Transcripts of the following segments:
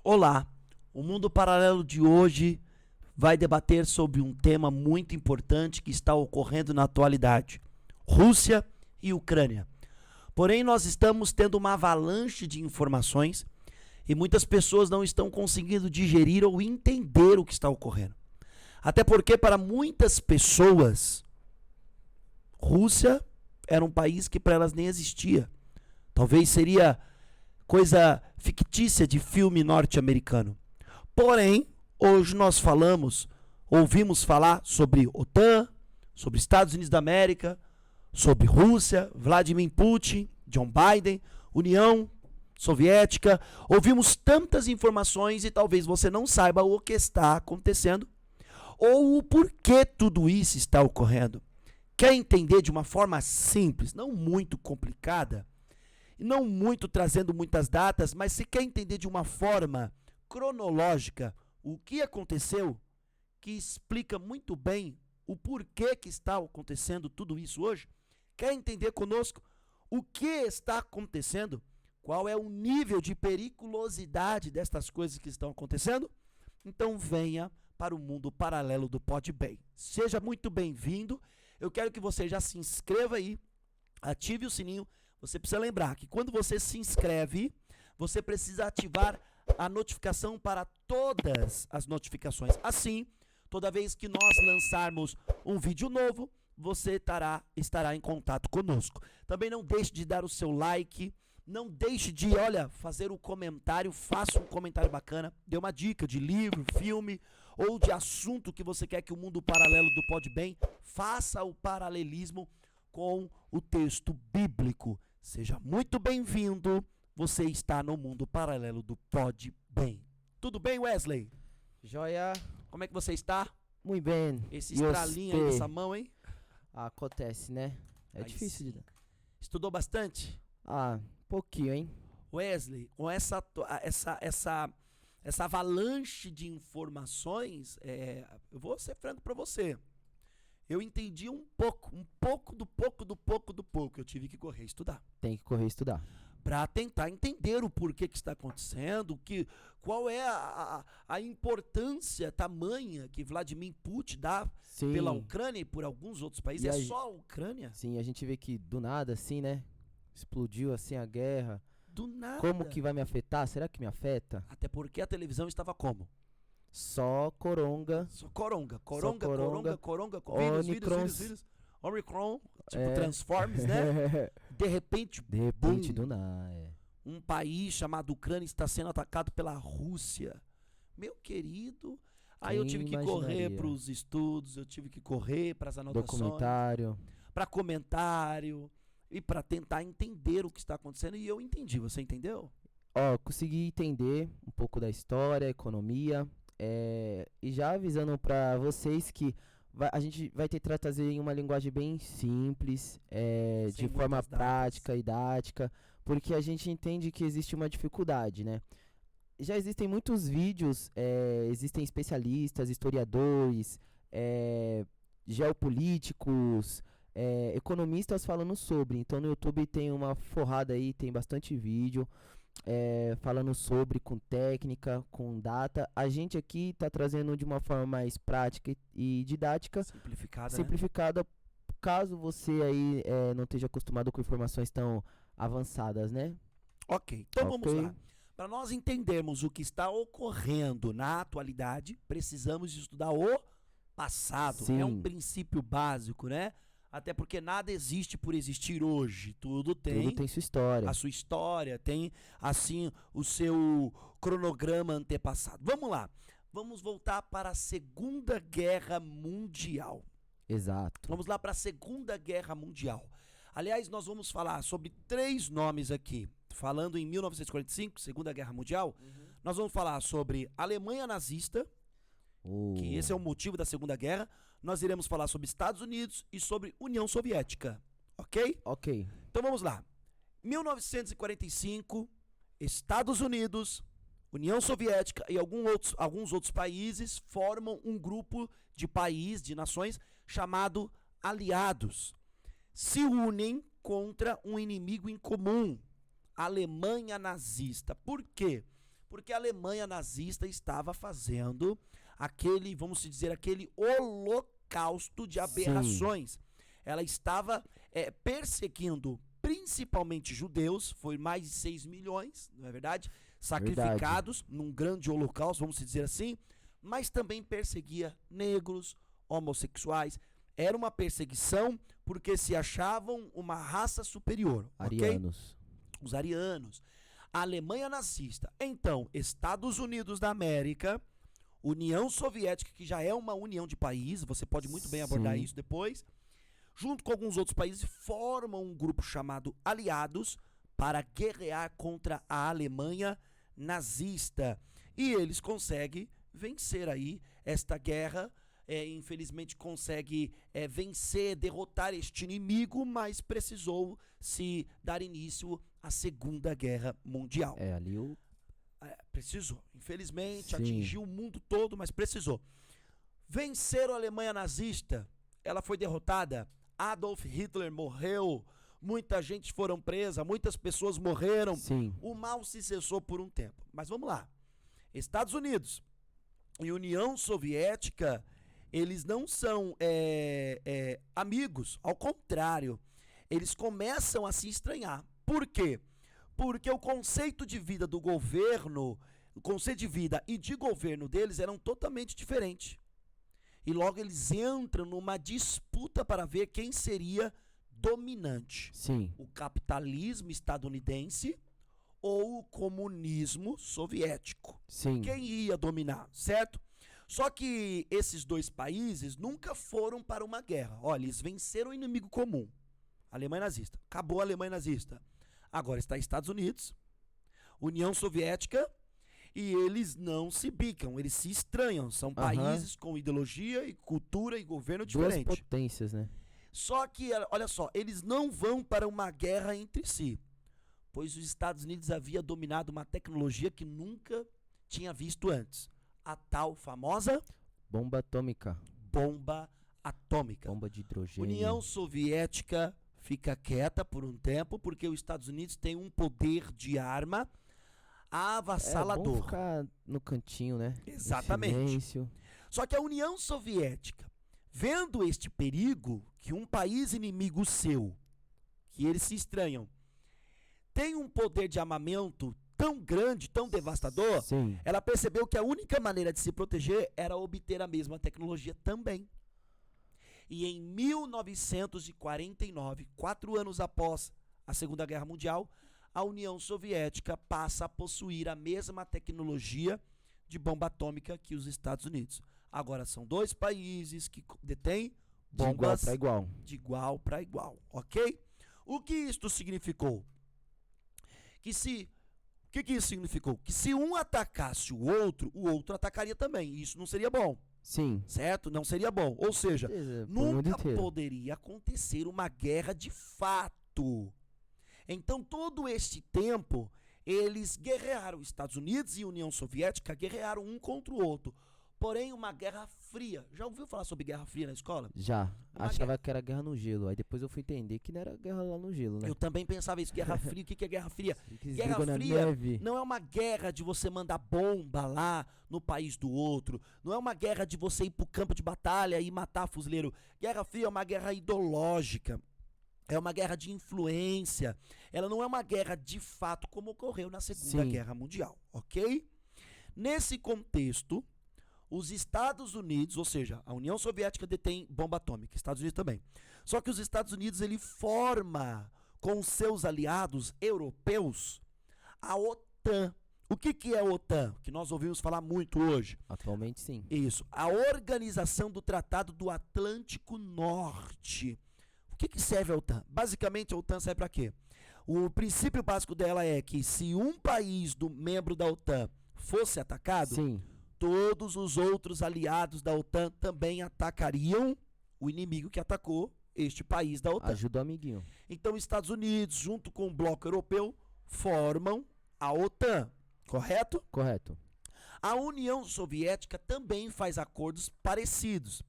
Olá, o Mundo Paralelo de hoje vai debater sobre um tema muito importante que está ocorrendo na atualidade: Rússia e Ucrânia. Porém, nós estamos tendo uma avalanche de informações e muitas pessoas não estão conseguindo digerir ou entender o que está ocorrendo. Até porque, para muitas pessoas, Rússia era um país que para elas nem existia. Talvez seria coisa fictícia de filme norte-americano. Porém, hoje nós ouvimos falar sobre OTAN, sobre Estados Unidos da América, sobre Rússia, Vladimir Putin, John Biden, União Soviética. Ouvimos tantas informações e talvez você não saiba o que está acontecendo ou o porquê tudo isso está ocorrendo. Quer entender de uma forma simples, não muito complicada, não muito trazendo muitas datas, mas se quer entender de uma forma cronológica o que aconteceu, que explica muito bem o porquê que está acontecendo tudo isso hoje, quer entender conosco o que está acontecendo, qual é o nível de periculosidade destas coisas que estão acontecendo? Então venha para o mundo paralelo do Podbem. Seja muito bem-vindo. Eu quero que você já se inscreva aí, ative o sininho. Você precisa lembrar que quando você se inscreve, você precisa ativar a notificação para todas as notificações. Assim, toda vez que nós lançarmos um vídeo novo, você estará em contato conosco. Também não deixe de dar o seu like, não deixe de, fazer o comentário, faça um comentário bacana, dê uma dica de livro, filme ou de assunto que você quer que o mundo paralelo do Podbem faça o paralelismo com o texto bíblico. Seja muito bem-vindo, você está no mundo paralelo do Podbem. Tudo bem, Wesley? Joia. Como é que você está? Muito bem. Esse estralinho aí nessa mão, hein? Acontece, né? É Aí difícil sim. de dar. Estudou bastante? Pouquinho, hein? Wesley, com essa avalanche de informações, eu vou ser franco para você. Eu entendi um pouco do pouco. Eu tive que correr estudar. Tem que correr estudar. Para tentar entender o porquê que está acontecendo, qual é a importância tamanha que Vladimir Putin dá pela Ucrânia e por alguns outros países. É só a Ucrânia? Sim, a gente vê que do nada, assim, né? Explodiu assim a guerra. Do nada. Como que vai me afetar? Será que me afeta? Até porque a televisão estava como? Só coronga. Só coronga. Vírus. Omicron, tipo Transformers, né? De repente, do nada. Um país chamado Ucrânia está sendo atacado pela Rússia. Meu querido, aí eu tive que correr para os estudos, eu tive que correr para as anotações, para comentário e para tentar entender o que está acontecendo, e eu entendi. Você entendeu? Consegui entender um pouco da história, economia, e já avisando para vocês que a gente vai tentar trazer em uma linguagem bem simples, de forma prática, didática, porque a gente entende que existe uma dificuldade, né? Já existem muitos vídeos, existem especialistas, historiadores, geopolíticos, economistas falando sobre. Então no YouTube tem uma forrada aí, tem bastante vídeo falando sobre, com técnica, com data. A gente aqui tá trazendo de uma forma mais prática e didática, simplificada, né? Caso você aí não esteja acostumado com informações tão avançadas, né? Ok, então vamos lá. Para nós entendermos o que está ocorrendo na atualidade, precisamos estudar o passado. Sim. É um princípio básico, né? Até porque nada existe por existir hoje. Tudo tem sua história. A sua história, tem assim o seu cronograma antepassado. Vamos lá. Vamos voltar para a Segunda Guerra Mundial. Exato. Vamos lá para a Segunda Guerra Mundial. Aliás, nós vamos falar sobre 3 nomes aqui. Falando em 1945, Segunda Guerra Mundial, nós vamos falar sobre Alemanha nazista, que esse é o motivo da Segunda Guerra. Nós iremos falar sobre Estados Unidos e sobre União Soviética, ok? Ok. Então vamos lá. 1945, Estados Unidos, União Soviética e alguns outros países formam um grupo de nações chamado aliados. Se unem contra um inimigo em comum, a Alemanha nazista. Por quê? Porque a Alemanha nazista estava fazendo aquele, vamos dizer, aquele holocausto de aberrações. Sim. Ela estava perseguindo principalmente judeus, foi mais de 6 milhões, não é verdade? Sacrificados num grande holocausto, vamos dizer assim, mas também perseguia negros, homossexuais. Era uma perseguição porque se achavam uma raça superior. Arianos. Okay? Os arianos. A Alemanha nazista. Então, Estados Unidos da América, União Soviética, que já é uma união de países, você pode muito bem abordar isso depois, junto com alguns outros países, formam um grupo chamado Aliados para guerrear contra a Alemanha nazista. E eles conseguem vencer aí esta guerra, infelizmente consegue vencer, derrotar este inimigo, mas precisou se dar início à Segunda Guerra Mundial. Ali o... precisou, infelizmente, atingiu o mundo todo, mas precisou. Venceram a Alemanha nazista, ela foi derrotada, Adolf Hitler morreu, muita gente foram presa, muitas pessoas morreram, Sim. O mal se cessou por um tempo. Mas vamos lá, Estados Unidos e União Soviética, eles não são amigos, ao contrário, eles começam a se estranhar. Por quê? Porque o conceito de vida do governo, o conceito de vida e de governo deles eram totalmente diferentes. E logo eles entram numa disputa para ver quem seria dominante. Sim. O capitalismo estadunidense ou o comunismo soviético. Sim. Quem ia dominar, certo? Só que esses dois países nunca foram para uma guerra. Olha, eles venceram o inimigo comum, a Alemanha nazista. Acabou a Alemanha nazista. Agora está Estados Unidos, União Soviética, e eles não se bicam, eles se estranham. São países com ideologia e cultura e governo diferente. Duas potências, né? Só que, olha só, eles não vão para uma guerra entre si, pois os Estados Unidos havia dominado uma tecnologia que nunca tinha visto antes. A tal famosa bomba atômica. Bomba atômica. Bomba de hidrogênio. União Soviética fica quieta por um tempo, porque os Estados Unidos têm um poder de arma avassalador. É bom ficar no cantinho, né? Exatamente. Só que a União Soviética, vendo este perigo, que um país inimigo seu, que eles se estranham, tem um poder de armamento tão grande, tão devastador, Sim. Ela percebeu que a única maneira de se proteger era obter a mesma tecnologia também. E em 1949, 4 anos após a Segunda Guerra Mundial, a União Soviética passa a possuir a mesma tecnologia de bomba atômica que os Estados Unidos. Agora são dois países que detêm bombas de igual para igual, ok? O que isto significou? O que isso significou? Que se um atacasse o outro atacaria também. E isso não seria bom. Sim. Certo? Não seria bom. Ou seja, nunca poderia acontecer uma guerra de fato. Então, todo este tempo, eles guerrearam. Estados Unidos e União Soviética guerrearam um contra o outro. Porém, uma guerra fria. Já ouviu falar sobre guerra fria na escola? Já. Achava que era guerra no gelo. Aí depois eu fui entender que não era guerra lá no gelo, né? Eu também pensava isso. Guerra fria. O que é guerra fria? Guerra fria não é uma guerra de você mandar bomba lá no país do outro. Não é uma guerra de você ir pro campo de batalha e matar fuzileiro. Guerra fria é uma guerra ideológica. É uma guerra de influência. Ela não é uma guerra de fato como ocorreu na Segunda Guerra Mundial. Ok? Nesse contexto, os Estados Unidos, ou seja, a União Soviética detém bomba atômica, Estados Unidos também. Só que os Estados Unidos, ele forma com seus aliados europeus a OTAN. O que é a OTAN? Que nós ouvimos falar muito hoje. Atualmente, sim. Isso, a Organização do Tratado do Atlântico Norte. O que serve a OTAN? Basicamente, a OTAN serve para quê? O princípio básico dela é que se um país membro da OTAN fosse atacado, sim, todos os outros aliados da OTAN também atacariam o inimigo que atacou este país da OTAN. Ajuda o amiguinho. Então, os Estados Unidos, junto com o bloco europeu, formam a OTAN, correto? Correto. A União Soviética também faz acordos parecidos.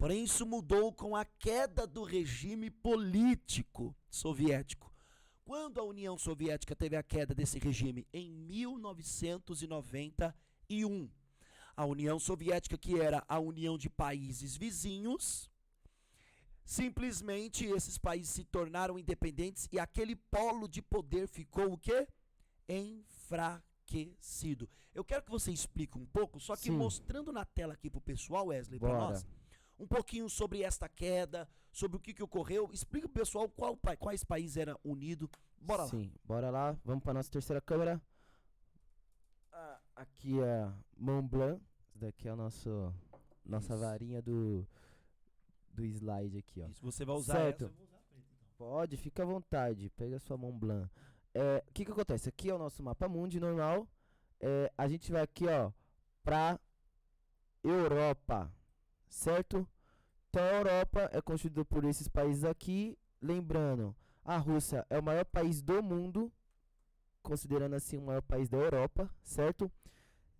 Porém, isso mudou com a queda do regime político soviético. Quando a União Soviética teve a queda desse regime? Em 1991. A União Soviética, que era a união de países vizinhos, simplesmente esses países se tornaram independentes e aquele polo de poder ficou o quê? Enfraquecido. Eu quero que você explique um pouco, só que Sim. mostrando na tela aqui pro pessoal, Wesley, para Bora. nós, um pouquinho sobre esta queda, sobre o que ocorreu. Explica pro pessoal quais países eram unidos. Bora lá. Sim, bora lá. Vamos para nossa terceira câmera. Aqui é Mont Blanc. Esse daqui é a nossa Isso. varinha do slide aqui, ó. Isso, você vai usar Certo. essa, eu vou usar a preta, então. Pode, fica à vontade. Pega a sua Mont Blanc. O que acontece? Aqui é o nosso mapa mundi normal. A gente vai aqui, ó, pra Europa, certo? Então a Europa é constituída por esses países aqui. Lembrando, a Rússia é o maior país do mundo, considerando assim o maior país da Europa, certo?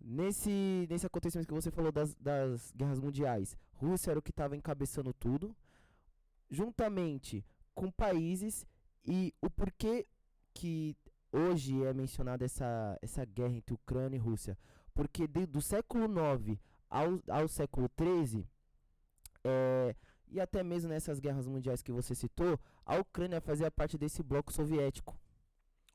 Nesse acontecimento que você falou das guerras mundiais, Rússia era o que estava encabeçando tudo, juntamente com países, e o porquê que hoje é mencionada essa guerra entre Ucrânia e Rússia, porque do século IX ao século XIII, e até mesmo nessas guerras mundiais que você citou, a Ucrânia fazia parte desse bloco soviético.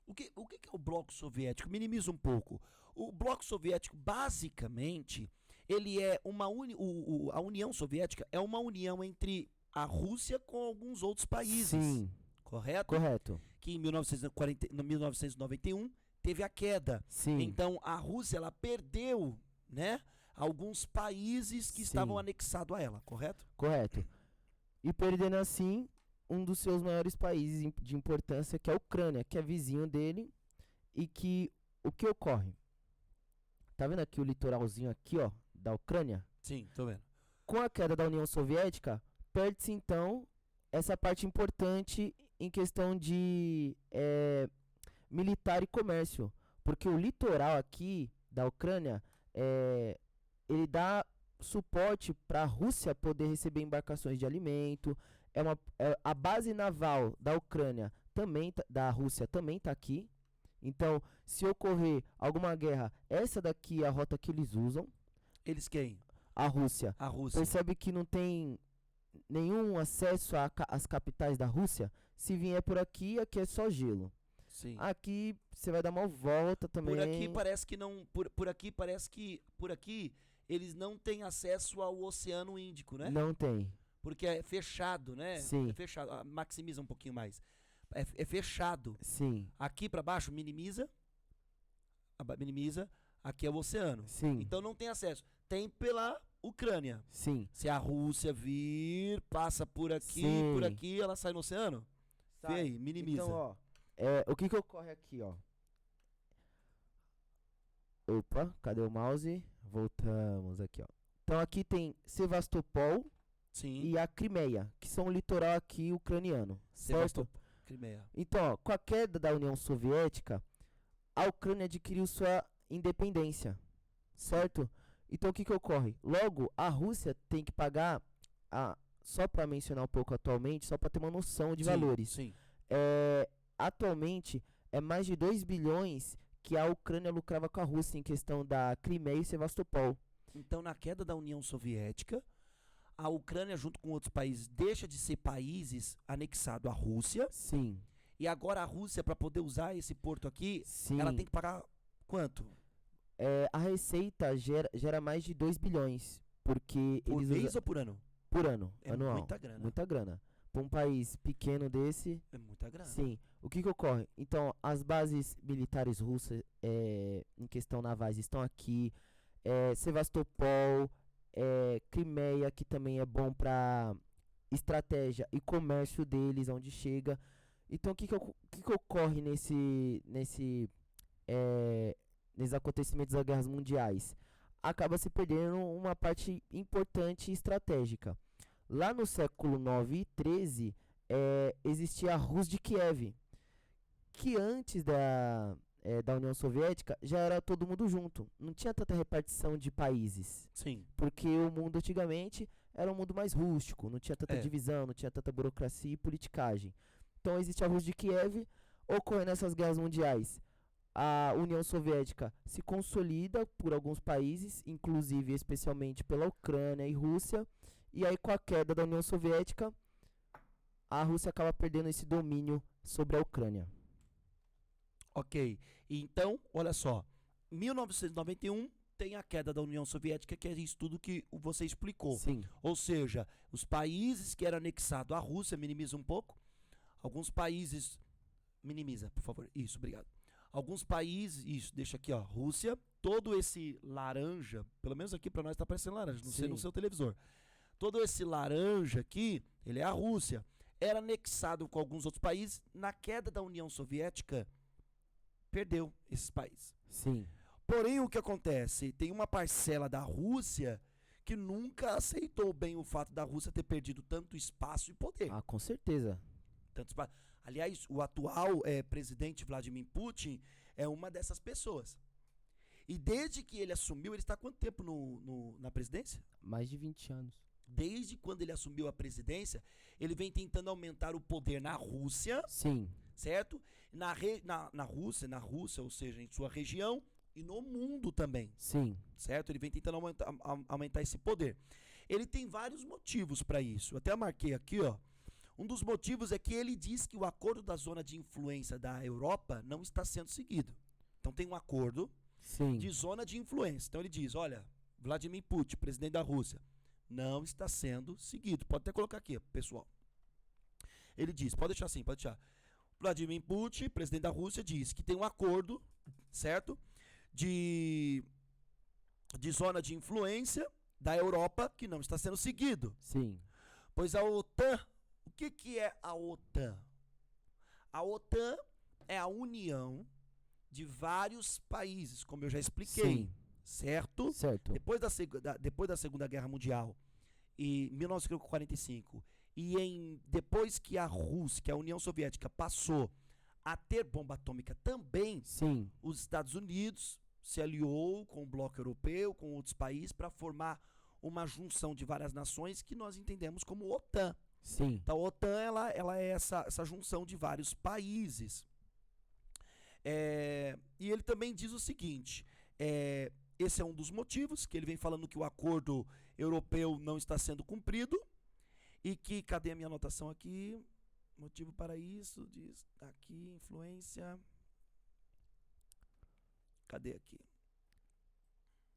O que é o bloco soviético? Minimiza um pouco. O bloco soviético, basicamente, ele é a União Soviética é uma união entre a Rússia com alguns outros países. Sim, Correto? correto. Que em 1991 teve a queda. Sim. Então a Rússia ela perdeu, né, alguns países que Sim. estavam anexados a ela, correto? Correto. E perdendo assim um dos seus maiores países de importância, que é a Ucrânia, que é vizinho dele, e que o que ocorre? Tá vendo aqui o litoralzinho aqui, ó, da Ucrânia? Sim, tô vendo. Com a queda da União Soviética, perde-se então essa parte importante em questão de militar e comércio, porque o litoral aqui da Ucrânia ele dá suporte para a Rússia poder receber embarcações de alimento. A base naval da Ucrânia também da Rússia também está aqui. Então, se ocorrer alguma guerra, essa daqui é a rota que eles usam. Eles quem? A Rússia. A Rússia. Percebe que não tem nenhum acesso às capitais da Rússia? Se vier por aqui, aqui é só gelo. Sim. Aqui você vai dar uma volta também. Por aqui parece que não. Por aqui parece que. Por aqui eles não têm acesso ao Oceano Índico, né? Não tem. Porque é fechado, né? Sim. É fechado. Maximiza um pouquinho mais. É fechado. Sim. Aqui pra baixo minimiza. Minimiza. Aqui é o oceano. Sim. Então não tem acesso. Tem pela Ucrânia. Sim. Se a Rússia vir, passa por aqui, Sim. por aqui, ela sai no oceano? Vê aí, minimiza. Então, ó, o que ocorre aqui, ó? Opa, cadê o mouse? Voltamos aqui, ó. Então aqui tem Sevastopol Sim. e a Crimeia, que são o litoral aqui ucraniano, certo? Sevastopol, Crimeia. Então, ó, com a queda da União Soviética, a Ucrânia adquiriu sua independência, certo? Então o que ocorre? Logo, a Rússia tem que pagar, só para mencionar um pouco atualmente, só para ter uma noção de valores. Sim. Atualmente é mais de 2 bilhões que a Ucrânia lucrava com a Rússia em questão da Crimeia e Sevastopol. Então, na queda da União Soviética, a Ucrânia, junto com outros países, deixa de ser países anexados à Rússia. Sim. E agora a Rússia, para poder usar esse porto aqui, Sim. ela tem que pagar quanto? A receita gera mais de 2 bilhões, porque Por eles mês usam ou por ano? por ano, É anual. muita grana. Muita grana. Para um país pequeno desse, É muita grana. sim. O que ocorre? Então, as bases militares russas em questão navais estão aqui. Sevastopol, Crimeia, que também é bom para estratégia e comércio deles, onde chega. Então, o que ocorre nesses acontecimentos das guerras mundiais? Acaba se perdendo uma parte importante e estratégica. Lá no século IX e XIII, existia a Rus de Kiev, que antes da União Soviética, já era todo mundo junto. Não tinha tanta repartição de países. Sim. Porque o mundo antigamente era um mundo mais rústico, não tinha tanta É. divisão, não tinha tanta burocracia e politicagem. Então existe a Rússia de Kiev, ocorrendo essas guerras mundiais. A União Soviética se consolida por alguns países, inclusive especialmente pela Ucrânia e Rússia. E aí com a queda da União Soviética, a Rússia acaba perdendo esse domínio sobre a Ucrânia. Ok. Então, olha só. 1991 tem a queda da União Soviética, que é isso tudo que você explicou. Sim, Ou seja, os países que eram anexados à Rússia, minimiza um pouco. Alguns países. Minimiza, por favor. Isso, obrigado. Alguns países. Isso, deixa aqui, ó. Rússia. Todo esse laranja. Pelo menos aqui pra nós tá parecendo laranja. Não sei Sim. no seu televisor. Todo esse laranja aqui, ele é a Rússia. Era anexado com alguns outros países. Na queda da União Soviética, perdeu esses países. sim. Porém, o que acontece? Tem uma parcela da Rússia que nunca aceitou bem o fato da Rússia ter perdido tanto espaço e poder. Ah, com certeza. Tanto espaço. Aliás, o atual presidente Vladimir Putin é uma dessas pessoas. E desde que ele assumiu, ele está há quanto tempo na presidência? Mais de 20 anos. Desde quando ele assumiu a presidência, ele vem tentando aumentar o poder na Rússia, Sim, certo? Na Rússia, ou seja, em sua região, e no mundo também, sim. certo? Ele vem tentando aumentar esse poder. Ele tem vários motivos para isso. Eu até marquei aqui, ó. Um dos motivos é que ele diz que o acordo da zona de influência da Europa não está sendo seguido. Então tem um acordo Sim. de zona de influência. Então ele diz, olha, Vladimir Putin, presidente da Rússia, não está sendo seguido. Pode até colocar aqui, pessoal. Ele diz, pode deixar assim, pode deixar. Vladimir Putin, presidente da Rússia, diz que tem um acordo, certo? De zona de influência da Europa que não está sendo seguido. Sim. Pois a OTAN, o que é a OTAN? A OTAN é a união de vários países, como eu já expliquei, Sim. certo? Certo. Depois da Segunda Guerra Mundial, em 1945, depois que a Rússia, que a União Soviética passou a ter bomba atômica também, Sim. os Estados Unidos se aliou com o bloco europeu, com outros países, para formar uma junção de várias nações que nós entendemos como OTAN. Sim. Então, a OTAN ela é essa junção de vários países. E ele também diz o seguinte, esse é um dos motivos, que ele vem falando que o acordo europeu não está sendo cumprido, e que, cadê a minha anotação aqui? Motivo para isso, diz aqui, influência... Cadê aqui?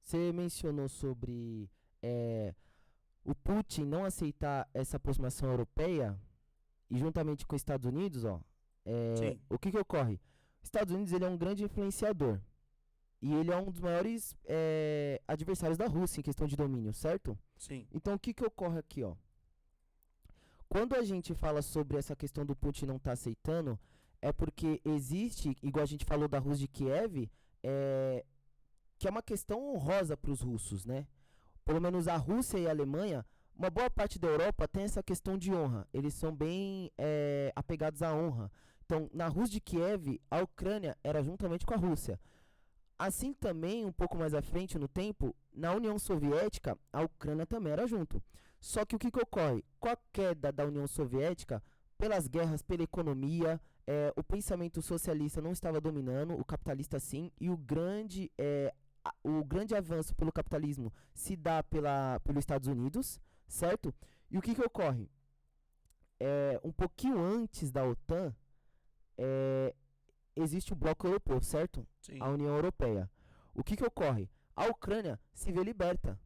Você mencionou sobre o Putin não aceitar essa aproximação europeia e juntamente com os Estados Unidos, ó, Sim. o que ocorre? Os Estados Unidos ele é um grande influenciador e ele é um dos maiores adversários da Rússia em questão de domínio, certo? Sim. Então o que ocorre aqui, ó? Quando a gente fala sobre essa questão do Putin não estar aceitando, é porque existe, igual a gente falou da Rússia de Kiev, que é uma questão honrosa para os russos, né? Pelo menos a Rússia e a Alemanha, uma boa parte da Europa tem essa questão de honra. Eles são bem apegados à honra. Então, na Rússia de Kiev, a Ucrânia era juntamente com a Rússia. Assim também, um pouco mais à frente no tempo, na União Soviética, a Ucrânia também era junto. Só que o que ocorre? Com a queda da União Soviética, pelas guerras, pela economia, o pensamento socialista não estava dominando, o capitalista sim, e o grande avanço pelo capitalismo se dá pelos Estados Unidos, certo? E o que ocorre? Um pouquinho antes da OTAN, existe o bloco europeu, certo? Sim. A União Europeia. O que ocorre? A Ucrânia se vê liberta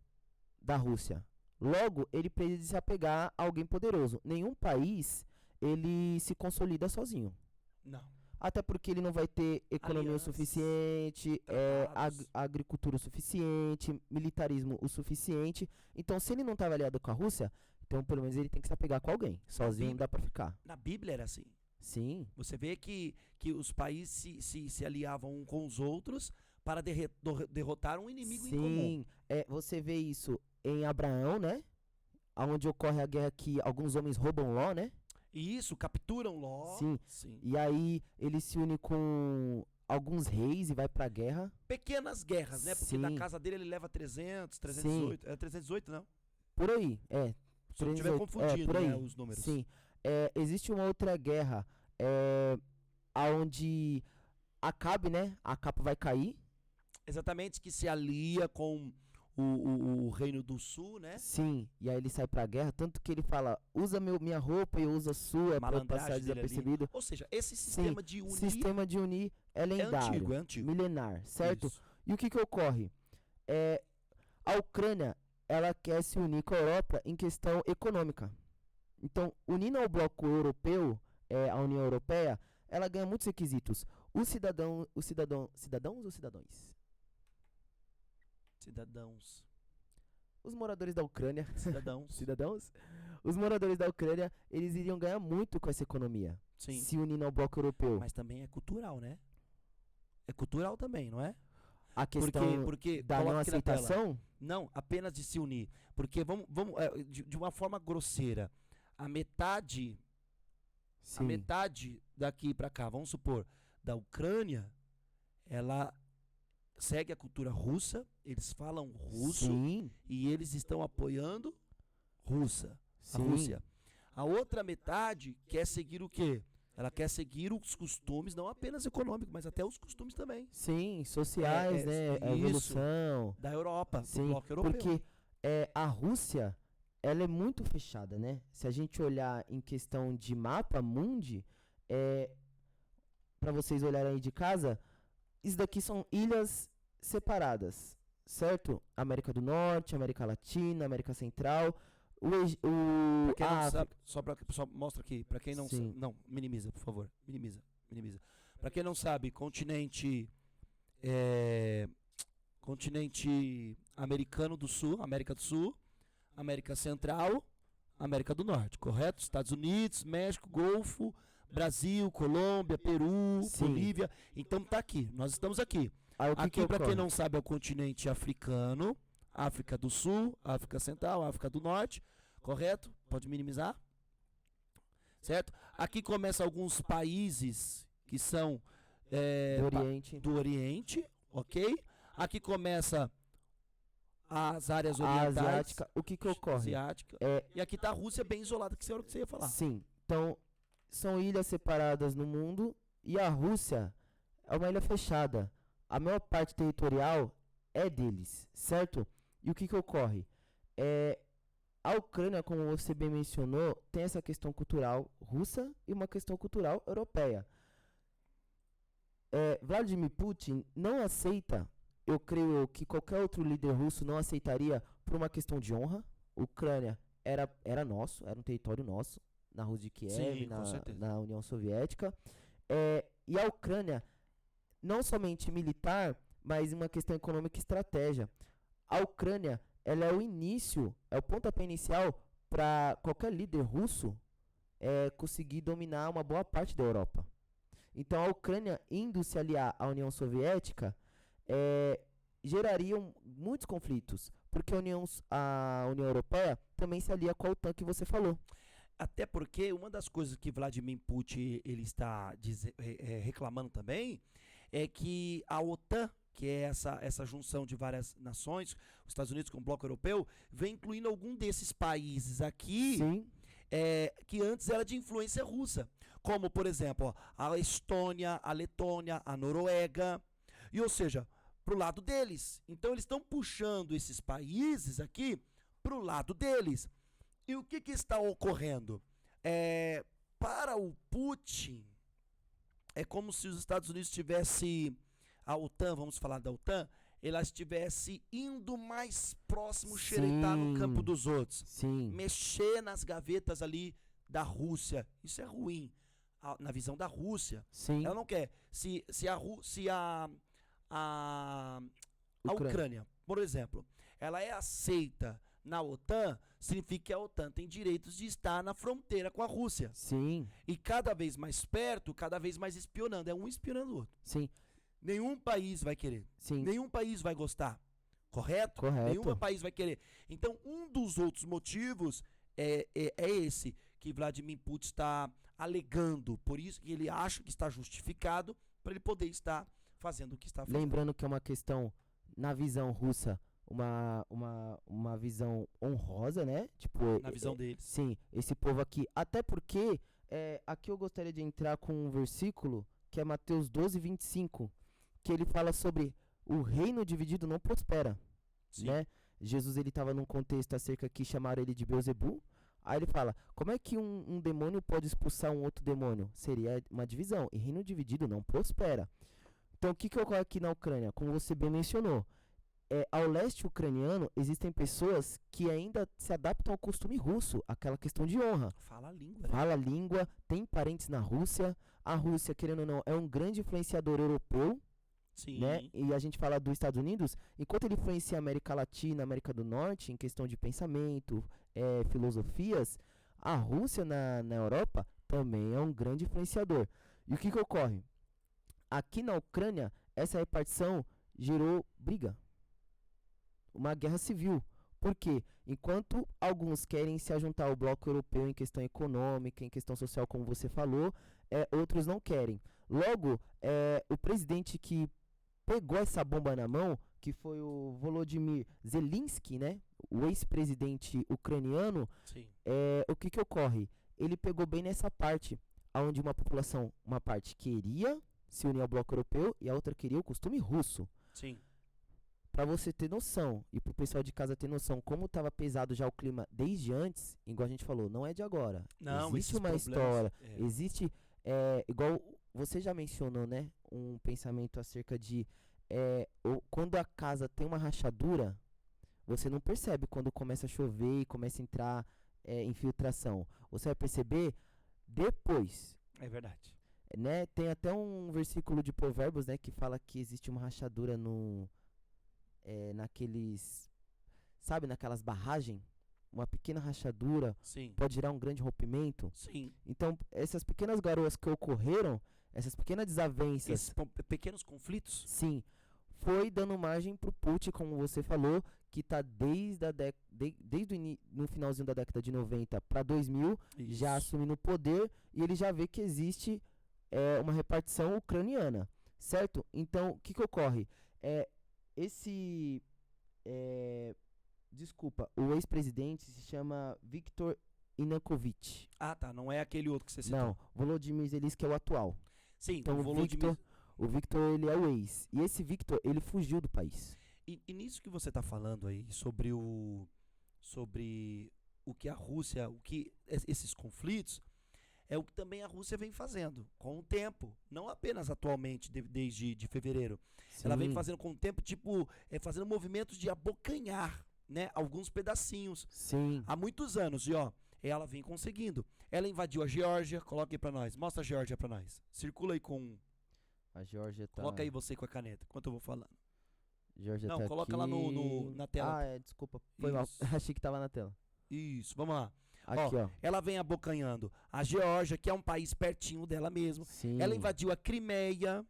da Rússia. Logo, ele precisa se apegar a alguém poderoso. Nenhum país ele se consolida sozinho. Não. Até porque ele não vai ter economia o Alianças, suficiente, tratados. agricultura o suficiente, militarismo o suficiente. Então, se ele não está aliado com a Rússia, então pelo menos ele tem que se apegar com alguém. Sozinho não dá pra ficar. Na Bíblia era assim. Sim, Você vê que os países se aliavam uns com os outros para derrotar um inimigo em comum. sim. Você vê isso em Abraão, né? Onde ocorre a guerra que alguns homens roubam Ló, né? E isso, capturam Ló. Sim. Sim. E aí ele se une com alguns reis e vai pra guerra. Pequenas guerras, né? Porque Sim. da casa dele ele leva 300, 308. É 318, não? Por aí, Se eu não estiver 308, confundindo, por aí. né, os números. Sim. Existe uma outra guerra onde Acabe, né? A capa vai cair. Exatamente, que se alia com o Reino do Sul, né? Sim. E aí ele sai pra guerra. Tanto que ele fala: usa minha roupa e eu uso a sua pra eu Malandragem passar dele ali. desapercebido. Ou seja, esse sistema de unir Sistema de unir é lendário. é antigo. Milenar, certo? Isso. E o que ocorre? A Ucrânia, ela quer se unir com a Europa em questão econômica. Então, unindo ao bloco europeu, a União Europeia, ela ganha muitos requisitos. Cidadãos ou cidadãos? Cidadãos. Os moradores da Ucrânia, Cidadãos. cidadãos, os moradores da Ucrânia, eles iriam ganhar muito com essa economia, Sim. se unindo ao bloco europeu. Mas também é cultural, né? É cultural também, não é? A questão Porque da não coloca aqui na tela. aceitação, Não, apenas de se unir. Porque vamos de uma forma grosseira. A metade sim, daqui pra cá, vamos supor, da Ucrânia, ela segue a cultura russa, eles falam russo sim, e eles estão apoiando a sim, Rússia. A outra metade quer seguir o quê? Ela quer seguir os costumes, não apenas econômicos, mas até os costumes também. sim, sociais, né, a isso. evolução. Da Europa, do Sim, bloco europeu. porque a Rússia, ela é muito fechada, né? Se a gente olhar em questão de mapa mundi, para vocês olharem aí de casa, isso daqui são ilhas separadas, certo? América do Norte, América Latina, América Central, Pra quem a não África. sabe, só mostra aqui, pra quem não Sim. sabe, não, minimiza, por favor, minimiza. Pra quem não sabe, continente americano do Sul, América do Sul, América Central, América do Norte, correto? Estados Unidos, México, Golfo, Brasil, Colômbia, Peru, Sim. Bolívia. Então tá aqui, nós estamos aqui. Aí o que Aqui, pra quem ocorre? não sabe, é o continente africano, África do Sul, África Central, África do Norte, correto? Pode minimizar? Certo? Aqui começam alguns países que são Do Oriente, do Oriente, ok? Aqui começa as áreas a orientais. asiática. O que ocorre? Asiática. E aqui tá a Rússia bem isolada, que era o que você ia falar. Sim. Então, são ilhas separadas no mundo e a Rússia é uma ilha fechada. A maior parte territorial é deles, certo? E o que ocorre? A Ucrânia, como você bem mencionou, tem essa questão cultural russa e uma questão cultural europeia. Vladimir Putin não aceita, eu creio que qualquer outro líder russo não aceitaria por uma questão de honra. Ucrânia era nosso, era um território nosso, na Rússia de Kiev, Sim, com certeza. na União Soviética. E a Ucrânia, não somente militar, mas uma questão econômica e estratégia. A Ucrânia, ela é o início, é o pontapé inicial para qualquer líder russo conseguir dominar uma boa parte da Europa. Então a Ucrânia indo se aliar à União Soviética gerariam muitos conflitos, porque a União Europeia também se alia com a OTAN que você falou. Até porque uma das coisas que Vladimir Putin ele está reclamando também é que a OTAN, que é essa junção de várias nações, os Estados Unidos com o bloco europeu, vem incluindo algum desses países aqui Sim, que antes era de influência russa, como por exemplo a Estônia, a Letônia, a Noruega, e ou seja, pro lado deles. Então eles estão puxando esses países aqui pro lado deles. E o que está ocorrendo? Para o Putin, é como se os Estados Unidos tivesse a OTAN, vamos falar da OTAN, ela estivesse indo mais próximo, xeretar no campo dos outros. sim, Mexer nas gavetas ali da Rússia. Isso é ruim. Na visão da Rússia. sim. Ela não quer. Se a Ucrânia, por exemplo, ela é aceita na OTAN, significa que a OTAN tem direitos de estar na fronteira com a Rússia. Sim, E cada vez mais perto, cada vez mais espionando. É um espionando o outro. sim, Nenhum país vai querer. sim. Nenhum país vai gostar. Correto? Correto. Nenhum país vai querer. Então, um dos outros motivos é esse que Vladimir Putin está alegando. Por isso que ele acha que está justificado para ele poder estar fazendo o que está fazendo. Lembrando que é uma questão, na visão russa, uma visão honrosa, né? Tipo, Na visão deles. sim, esse povo aqui. Até porque, aqui eu gostaria de entrar com um versículo, que é Mateus 12, 25, que ele fala sobre o reino dividido não prospera, Sim. né? Jesus, ele estava num contexto acerca que chamaram ele de Beelzebul. Aí ele fala, como é que um demônio pode expulsar um outro demônio? Seria uma divisão, e reino dividido não prospera. Então, o que ocorre aqui na Ucrânia? Como você bem mencionou, ao leste ucraniano, existem pessoas que ainda se adaptam ao costume russo, aquela questão de honra. Fala a língua. Né? Fala a língua, tem parentes na Rússia. A Rússia, querendo ou não, é um grande influenciador europeu, Sim. né? E a gente fala dos Estados Unidos, enquanto ele influencia a América Latina, a América do Norte, em questão de pensamento, filosofias, a Rússia na Europa também é um grande influenciador. E o que ocorre? Aqui na Ucrânia, essa repartição gerou briga. Uma guerra civil. Por quê? Enquanto alguns querem se juntar ao bloco europeu em questão econômica, em questão social, como você falou, outros não querem. Logo, o presidente que pegou essa bomba na mão, que foi o Volodymyr Zelensky, né? O ex-presidente ucraniano, Sim. o que ocorre? Ele pegou bem nessa parte, onde uma parte queria se unir ao bloco europeu e a outra queria o costume russo. Sim. Pra você ter noção, e pro pessoal de casa ter noção, como tava pesado já o clima desde antes, igual a gente falou, não é de agora. Não, existe uma história, existe, igual você já mencionou, né? Um pensamento acerca de quando a casa tem uma rachadura, você não percebe quando começa a chover e começa a entrar infiltração. Você vai perceber depois. É verdade. Né? Tem até um versículo de Provérbios, né, que fala que existe uma rachadura naqueles, sabe, naquelas barragens, uma pequena rachadura. Sim. Pode gerar um grande rompimento. Sim. Então, essas pequenas garoas que ocorreram, essas pequenas desavenças, esses pequenos conflitos, sim, foi dando margem pro Putin, como você falou, que tá desde no finalzinho da década de 90 para 2000, isso. já assumindo o poder, e ele já vê que existe uma repartição ucraniana, certo? Então, o que ocorre? Desculpa, o ex-presidente se chama Viktor Yanukovych. Ah, tá, não é aquele outro que você citou. Não, Volodymyr Zelensky é o atual. Sim, Então, o Victor, ele é o ex. E esse Victor, ele fugiu do país. E nisso que você tá falando aí, sobre o que a Rússia, esses conflitos, é o que também a Rússia vem fazendo com o tempo, não apenas atualmente, desde de fevereiro. Sim. Ela vem fazendo com o tempo, fazendo movimentos de abocanhar, né, alguns pedacinhos. Sim. Há muitos anos, e ela vem conseguindo. Ela invadiu a Geórgia, coloca aí pra nós, mostra a Geórgia pra nós. Circula aí com... A Geórgia tá... Coloca aí você com a caneta, enquanto eu vou falando. Geórgia não, tá coloca aqui... lá na tela. Desculpa, foi mal. Achei que tava na tela. Isso, vamos lá. Aqui, ó. Ela vem abocanhando a Geórgia, que é um país pertinho dela mesmo. Sim. Ela invadiu a Crimeia.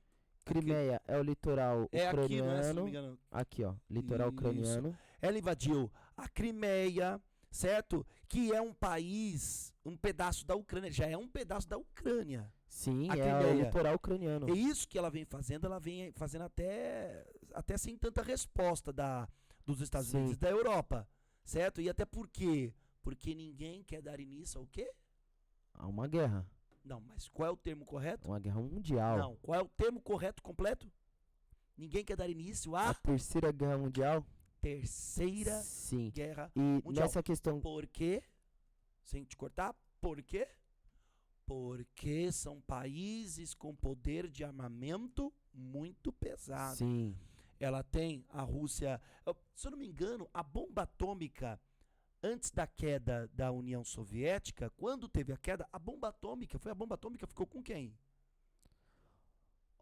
Crimeia é o litoral ucraniano. Aqui, não é, se não me engano. Aqui, ó, litoral Isso. ucraniano. Ela invadiu a Crimeia, certo? Que é um país, um pedaço da Ucrânia. Já é um pedaço da Ucrânia. Sim, a é Crimeia. o litoral ucraniano. É isso que ela vem fazendo até sem tanta resposta dos Estados Sim. Unidos e da Europa, certo? E até por quê? Porque ninguém quer dar início ao quê? A uma guerra. Não, mas qual é o termo correto? Uma guerra mundial. Não, qual é o termo correto completo? Ninguém quer dar início A Terceira Guerra Mundial? Terceira Sim. Guerra E Mundial. nessa questão... Por quê? Sem te cortar, por quê? Porque são países com poder de armamento muito pesado. Sim. Ela tem a Rússia... Se eu não me engano, a bomba atômica... Antes da queda da União Soviética, quando teve a queda, a bomba atômica ficou com quem?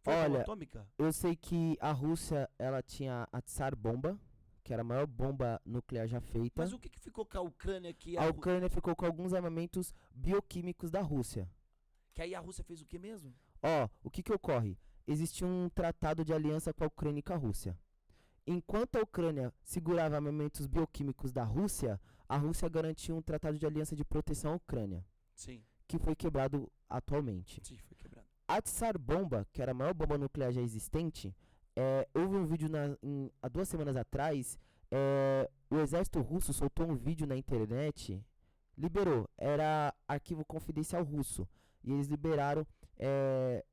Foi a bomba atômica? Eu sei que a Rússia, ela tinha a Tsar Bomba, que era a maior bomba nuclear já feita. Mas o que ficou com a Ucrânia? A Ucrânia ficou com alguns armamentos bioquímicos da Rússia. Que aí a Rússia fez o que mesmo? O que ocorre? Existia um tratado de aliança com a Ucrânia e com a Rússia. Enquanto a Ucrânia segurava armamentos bioquímicos da Rússia, a Rússia garantia um tratado de aliança de proteção à Ucrânia. Sim. Que foi quebrado atualmente. Sim, foi quebrado. A Tsar Bomba, que era a maior bomba nuclear já existente, houve um vídeo há 2 semanas atrás, o exército russo soltou um vídeo na internet, liberou, era arquivo confidencial russo, e eles liberaram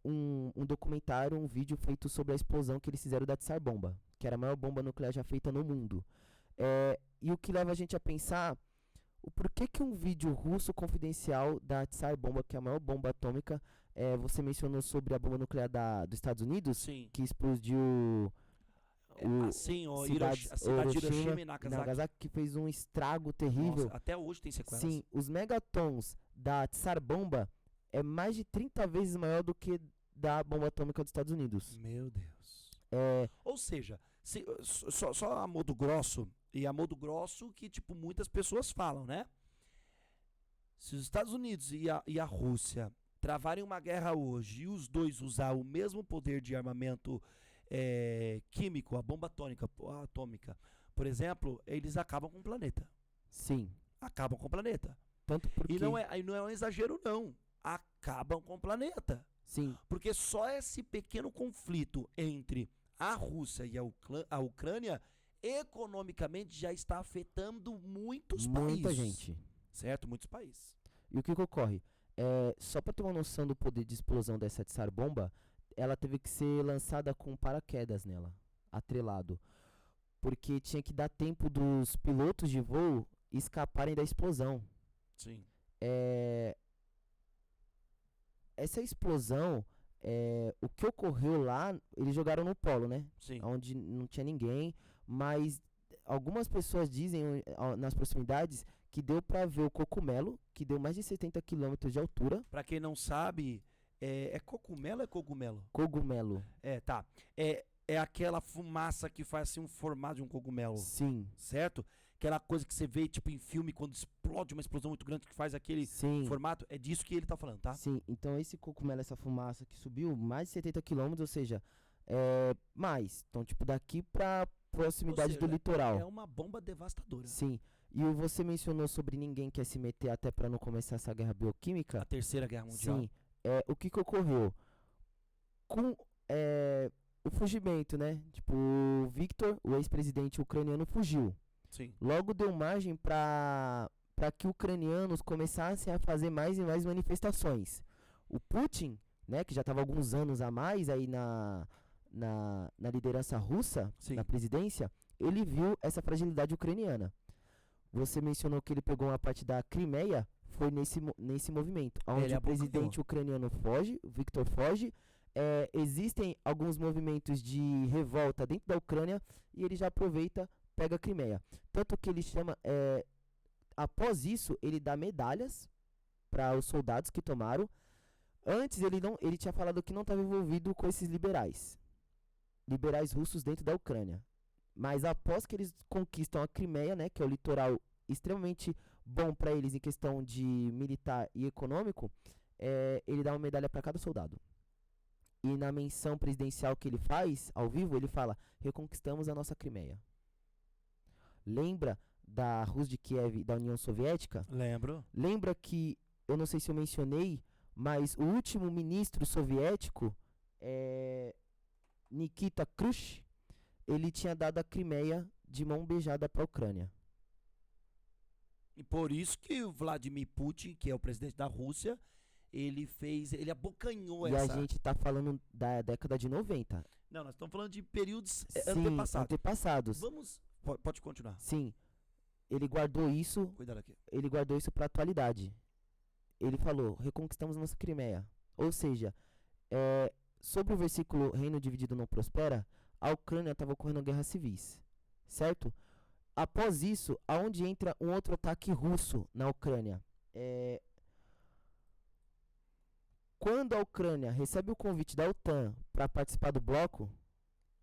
um documentário, um vídeo feito sobre a explosão que eles fizeram da Tsar Bomba, que era a maior bomba nuclear já feita no mundo. E o que leva a gente a pensar o porquê que um vídeo russo confidencial da Tsar Bomba, que é a maior bomba atômica, você mencionou sobre a bomba nuclear dos Estados Unidos, Sim. que explodiu Assim, a cidades, cidade de Hiroshima e Nagasaki. que fez um estrago terrível. Nossa, até hoje tem sequelas. Sim, os megatons da Tsar Bomba é mais de 30 vezes maior do que da bomba atômica dos Estados Unidos. Meu Deus. Ou seja, só a modo grosso, e a modo grosso que, tipo, muitas pessoas falam, né? Se os Estados Unidos e a Rússia travarem uma guerra hoje e os dois usar o mesmo poder de armamento químico, a bomba atômica, por exemplo, eles acabam com o planeta. Sim. Acabam com o planeta. Tanto porque... E não é um exagero, não. Acabam com o planeta. Sim. Porque só esse pequeno conflito entre a Rússia e a Ucrânia, economicamente, já está afetando muitos países. Muita gente. Certo? Muitos países. E o que ocorre? Só para ter uma noção do poder de explosão dessa Tsar Bomba, ela teve que ser lançada com paraquedas nela, atrelado. Porque tinha que dar tempo dos pilotos de voo escaparem da explosão. Sim. Essa explosão, o que ocorreu lá, eles jogaram no polo, né? Sim. Onde não tinha ninguém, mas algumas pessoas dizem nas proximidades que deu pra ver o cogumelo, que deu mais de 70 km de altura. Pra quem não sabe, é cogumelo ou é cogumelo? Cogumelo. Tá. É aquela fumaça que faz assim um formato de um cogumelo. Sim. Certo? Aquela coisa que você vê tipo em filme quando explode uma explosão muito grande que faz aquele formato. É disso que ele tá falando, tá? Sim. Então esse cogumelo, essa fumaça que subiu mais de 70 km, ou seja, mais. Então, tipo, daqui pra proximidade do litoral. É uma bomba devastadora. Sim. E você mencionou sobre ninguém quer se meter até pra não começar essa guerra bioquímica. A Terceira Guerra Mundial. Sim. O que ocorreu? Com o fugimento, né? Tipo, o Viktor, o ex-presidente ucraniano, fugiu. Sim. Logo deu margem para que ucranianos começassem a fazer mais e mais manifestações. O Putin, né, que já estava alguns anos a mais aí na liderança russa, Sim. na presidência, ele viu essa fragilidade ucraniana. Você mencionou que ele pegou uma parte da Crimeia, foi nesse movimento, onde o presidente ucraniano foge, o Viktor foge. Existem alguns movimentos de revolta dentro da Ucrânia e ele já aproveita, pega a Crimeia. Tanto que ele chama, após isso, ele dá medalhas para os soldados que tomaram. Antes ele tinha falado que não estava envolvido com esses liberais russos dentro da Ucrânia. Mas após que eles conquistam a Crimeia, né, que é o litoral extremamente bom para eles em questão de militar e econômico, ele dá uma medalha para cada soldado. E na menção presidencial que ele faz, ao vivo, ele fala: reconquistamos a nossa Crimeia. Lembra da Rússia de Kiev, da União Soviética? Lembro. Lembra que, eu não sei se eu mencionei, mas o último ministro soviético, Nikita Khrushchev, ele tinha dado a Crimeia de mão beijada para a Ucrânia. E por isso que o Vladimir Putin, que é o presidente da Rússia, ele abocanhou e essa... E a gente tá falando da década de 90. Não, nós estamos falando de períodos antepassados. Pode continuar. Sim. Ele guardou isso... Cuidado aqui. Ele guardou isso para a atualidade. Ele falou: reconquistamos nossa Crimeia. Ou seja, sobre o versículo Reino dividido não prospera, a Ucrânia estava ocorrendo guerras civis, certo? Após isso, aonde entra um outro ataque russo na Ucrânia? Quando a Ucrânia recebe o convite da OTAN para participar do bloco,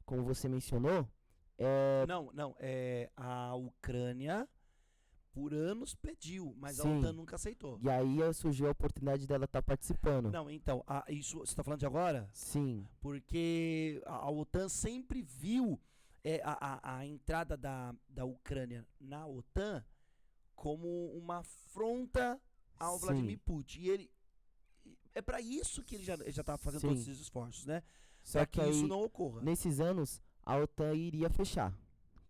como você mencionou... a Ucrânia por anos pediu, mas Sim. a OTAN nunca aceitou. E aí surgiu a oportunidade dela estar participando. Não, então, isso você está falando de agora? Sim. Porque a OTAN sempre viu a entrada da Ucrânia na OTAN como uma afronta ao Sim. Vladimir Putin. E ele... É para isso que ele já estava fazendo Sim. todos esses esforços, né? Só Para que aí, isso não ocorra. nesses anos, a OTAN iria fechar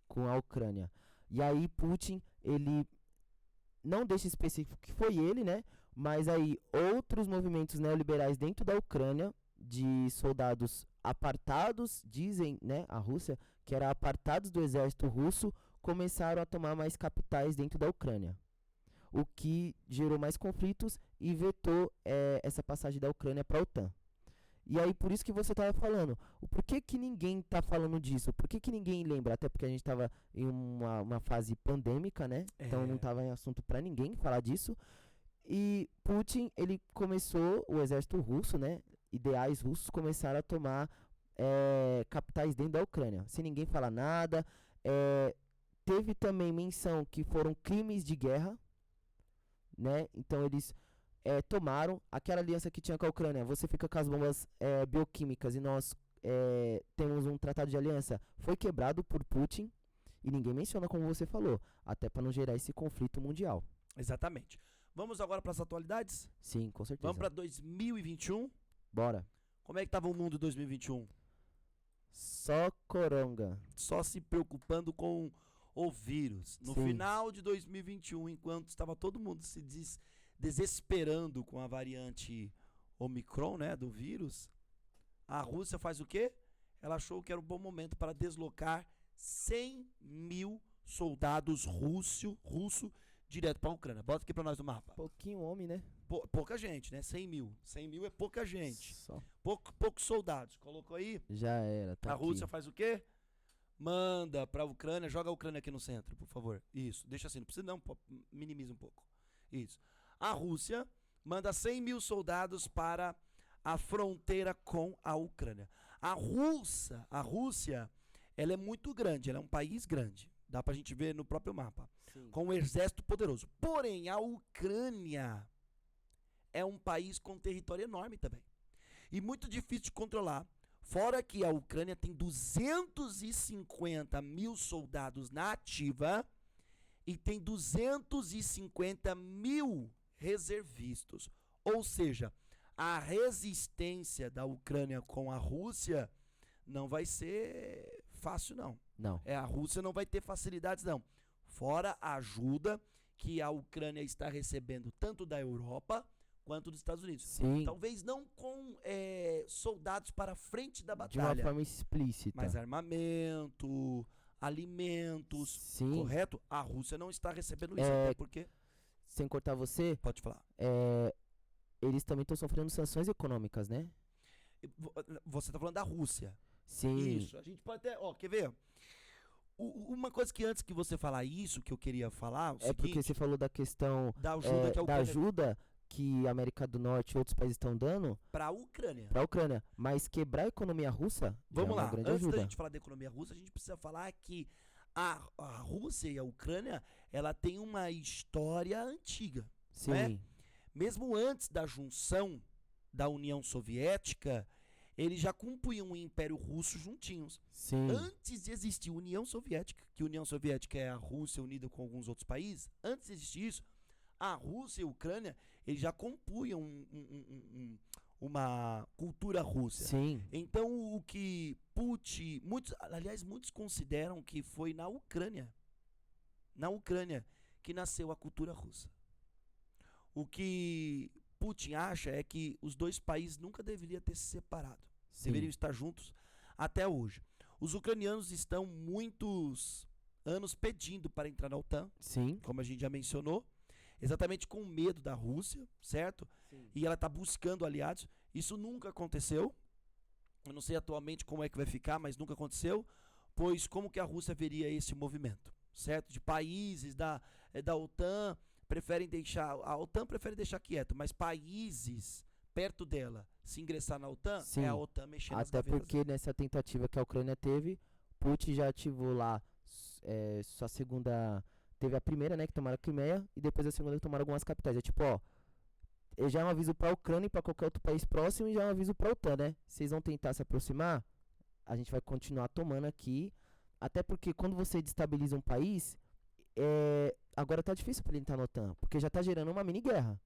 com a Ucrânia. E aí Putin, ele não deixa específico que foi ele, né? Mas aí outros movimentos neoliberais dentro da Ucrânia, de soldados apartados, dizem, né, a Rússia, que era apartados do exército russo, começaram a tomar mais capitais dentro da Ucrânia. O que gerou mais conflitos e vetou essa passagem da Ucrânia para a OTAN. E aí, por isso que você estava falando, o porquê que ninguém tá falando disso? Por que ninguém lembra? Até porque a gente estava em uma fase pandêmica, né? Então não estava em assunto para ninguém falar disso. E Putin, ele começou, o exército russo, né? Ideais russos começaram a tomar capitais dentro da Ucrânia. Sem ninguém falar nada. Teve também menção que foram crimes de guerra, né? Então eles tomaram aquela aliança que tinha com a Ucrânia. Você fica com as bombas bioquímicas e nós temos um tratado de aliança. Foi quebrado por Putin e ninguém menciona, como você falou, até para não gerar esse conflito mundial. Exatamente. Vamos agora para as atualidades? Sim, com certeza. Vamos para 2021? Bora. Como é que estava o mundo em 2021? Só coronga. Só se preocupando com o vírus. No Sim. final de 2021, enquanto estava todo mundo se desesperando com a variante Omicron, né, do vírus, a Rússia faz o quê? Ela achou que era um bom momento para deslocar 100 mil soldados russos direto para a Ucrânia. Bota aqui para nós no mapa. Pouquinho homem, né? Pouca gente, né? 100 mil. 100 mil é pouca gente. Só. Poucos soldados. Colocou aí? Já era, tá A Rússia aqui. faz o quê? Manda para a Ucrânia, joga a Ucrânia aqui no centro, por favor. Isso, deixa assim, não precisa não, minimiza um pouco. Isso. A Rússia manda 100 mil soldados para a fronteira com a Ucrânia. A Rússia, ela é muito grande, ela é um país grande. Dá pra gente ver no próprio mapa. Sim. Com um exército poderoso. Porém, a Ucrânia é um país com território enorme também. E muito difícil de controlar. Fora que a Ucrânia tem 250 mil soldados na ativa e tem 250 mil reservistas. Ou seja, a resistência da Ucrânia com a Rússia não vai ser fácil, não. Não. A Rússia não vai ter facilidades, não. Fora a ajuda que a Ucrânia está recebendo tanto da Europa quanto dos Estados Unidos. Sim. Talvez não com soldados para a frente da De uma batalha, forma explícita. mas armamento, alimentos, Sim. correto? A Rússia não está recebendo isso, até porque... Sem cortar você, Pode falar. eles também estão sofrendo sanções econômicas, né? Você está falando da Rússia. Sim. Isso, a gente pode até... quer ver? Uma coisa que antes que você falar isso, que eu queria falar, o Porque seguinte, você falou da questão da ajuda que a da Ucrânia ajuda que a América do Norte e outros países estão dando para a Ucrânia. para a Ucrânia, mas quebrar a economia russa Vamos já é lá, uma grande antes da ajuda. gente falar da economia russa, a gente precisa falar que a Rússia e a Ucrânia, ela tem uma história antiga. Sim. né? Mesmo antes da junção da União Soviética, eles já compunham o Império Russo juntinhos. Sim. Antes de existir União Soviética, que União Soviética é a Rússia unida com alguns outros países, antes de existir isso, a Rússia e a Ucrânia, eles já compunham uma cultura russa. Sim. Então, o que Putin, muitos consideram que foi na Ucrânia que nasceu a cultura russa. O que Putin acha é que os dois países nunca deveriam ter se separado. Sim. Deveriam estar juntos até hoje. Os ucranianos estão muitos anos pedindo para entrar na OTAN, Sim. como a gente já mencionou, exatamente com medo da Rússia, certo? Sim. E ela está buscando aliados. Isso nunca aconteceu. Eu não sei atualmente como é que vai ficar, mas nunca aconteceu. Pois como que a Rússia veria esse movimento, certo? De países da OTAN preferem deixar... A OTAN prefere deixar quieto, mas países perto dela se ingressar na OTAN, Sim. é a OTAN mexendo nas Até gavetas. porque nessa tentativa que a Ucrânia teve, Putin já ativou lá sua segunda... Teve a primeira, né, que tomaram a Crimeia, e depois a segunda que tomaram algumas capitais. É tipo, já é um aviso pra Ucrânia e pra qualquer outro país próximo, e já é um aviso pra OTAN, né? Vocês vão tentar se aproximar, a gente vai continuar tomando aqui. Até porque quando você destabiliza um país, agora tá difícil pra ele entrar na OTAN, porque já tá gerando uma mini guerra.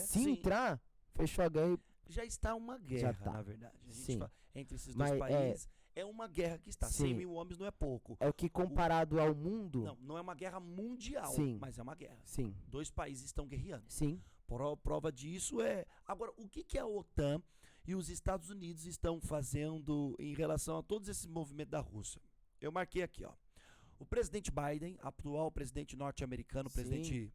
Se sim. entrar, fechou a guerra e Já está uma guerra, tá. na verdade. A gente Sim. entre esses dois Mas países, é uma guerra que está. Sim. 100 mil homens não é pouco. é o que comparado ao mundo. Não é uma guerra mundial, Sim. mas é uma guerra. Sim. Dois países estão guerreando. Sim. Prova disso é... Agora, o que a OTAN e os Estados Unidos estão fazendo em relação a todos esses movimentos da Rússia? Eu marquei aqui, ó. O presidente Biden, atual presidente norte-americano, o presidente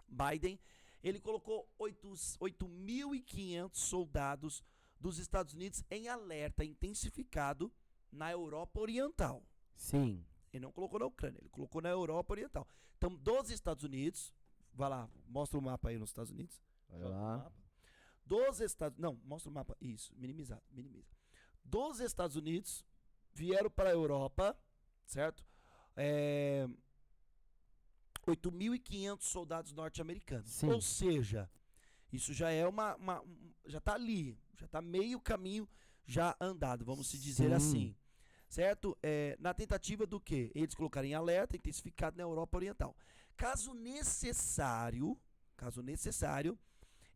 Biden, ele colocou 8.500 soldados dos Estados Unidos em alerta intensificado na Europa Oriental. Sim. Ele não colocou na Ucrânia, ele colocou na Europa Oriental. Então, dos Estados Unidos, vai lá, mostra o mapa aí nos Estados Unidos. Vai lá. Dos Estados... Não, mostra o mapa. Isso, minimiza. Dos Estados Unidos, vieram para a Europa, certo? 8.500 soldados norte-americanos. Sim. Ou seja, isso já é já está ali, já está meio caminho já andado, vamos se dizer Sim. assim. Certo? Na tentativa do quê? Eles colocarem alerta intensificado na Europa Oriental. Caso necessário,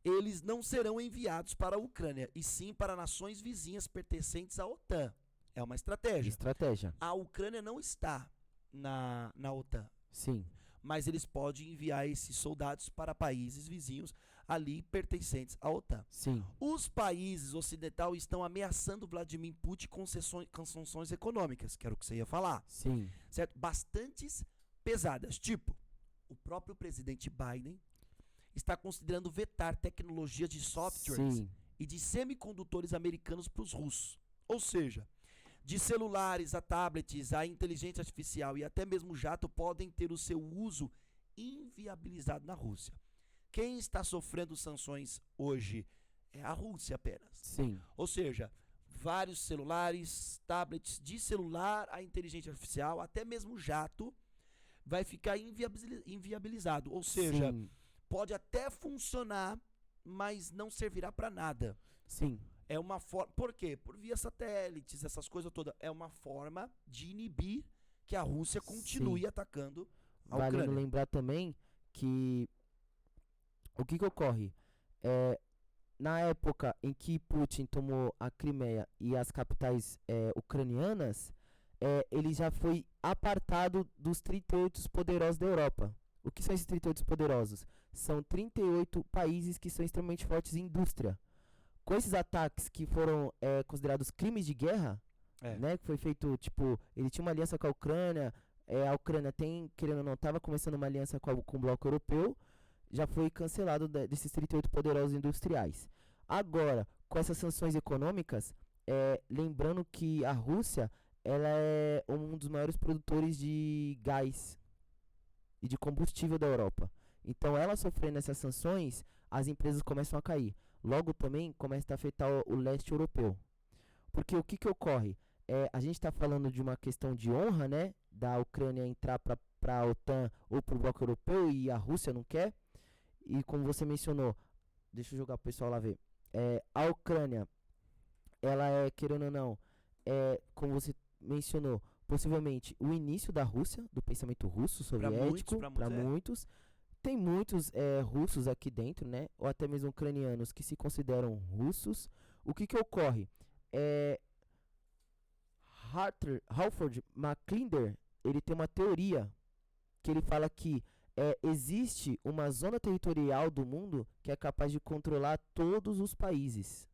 eles não serão enviados para a Ucrânia, e sim para nações vizinhas pertencentes à OTAN. É uma estratégia. A Ucrânia não está na OTAN. Sim. Mas eles podem enviar esses soldados para países vizinhos ali pertencentes à OTAN. Sim. Os países ocidentais estão ameaçando Vladimir Putin com sanções econômicas, que era o que você ia falar. Sim. Certo? Bastantes pesadas. Tipo, o próprio presidente Biden está considerando vetar tecnologias de softwares Sim. e de semicondutores americanos para os russos. Ou seja, de celulares a tablets, a inteligência artificial e até mesmo jato podem ter o seu uso inviabilizado na Rússia. Quem está sofrendo sanções hoje é a Rússia apenas. Sim. Ou seja, vários celulares, tablets de celular, a inteligência artificial, até mesmo jato, vai ficar inviabilizado. Ou seja, Sim. pode até funcionar, mas não servirá para nada. Sim. É uma forma. Por quê? Por via satélites, essas coisas todas. É uma forma de inibir que a Rússia continue Sim. atacando a Vale Ucrânia. lembrar também que o que ocorre? Na época em que Putin tomou a Crimeia e as capitais ucranianas, ele já foi apartado dos 38 poderosos da Europa. O que são esses 38 poderosos? São 38 países que são extremamente fortes em indústria. Com esses ataques que foram considerados crimes de guerra, né, que foi feito, tipo, ele tinha uma aliança com a Ucrânia querendo ou não, estava começando uma aliança com o bloco europeu, já foi cancelado desses 38 poderosos industriais. Agora, com essas sanções econômicas, lembrando que a Rússia, ela é um dos maiores produtores de gás e de combustível da Europa. Então, ela sofrendo essas sanções, as empresas começam a cair. Logo também começa a afetar o leste europeu. Porque o que ocorre? A gente está falando de uma questão de honra, né? Da Ucrânia entrar para a OTAN ou para o bloco europeu e a Rússia não quer. E como você mencionou, deixa eu jogar para o pessoal lá ver. A Ucrânia, ela querendo ou não, como você mencionou, possivelmente o início da Rússia, do pensamento russo, soviético, para muitos. Tem muitos russos aqui dentro, né? Ou até mesmo ucranianos que se consideram russos. O que ocorre? Halford McClinder, ele tem uma teoria que ele fala que existe uma zona territorial do mundo que é capaz de controlar todos os países.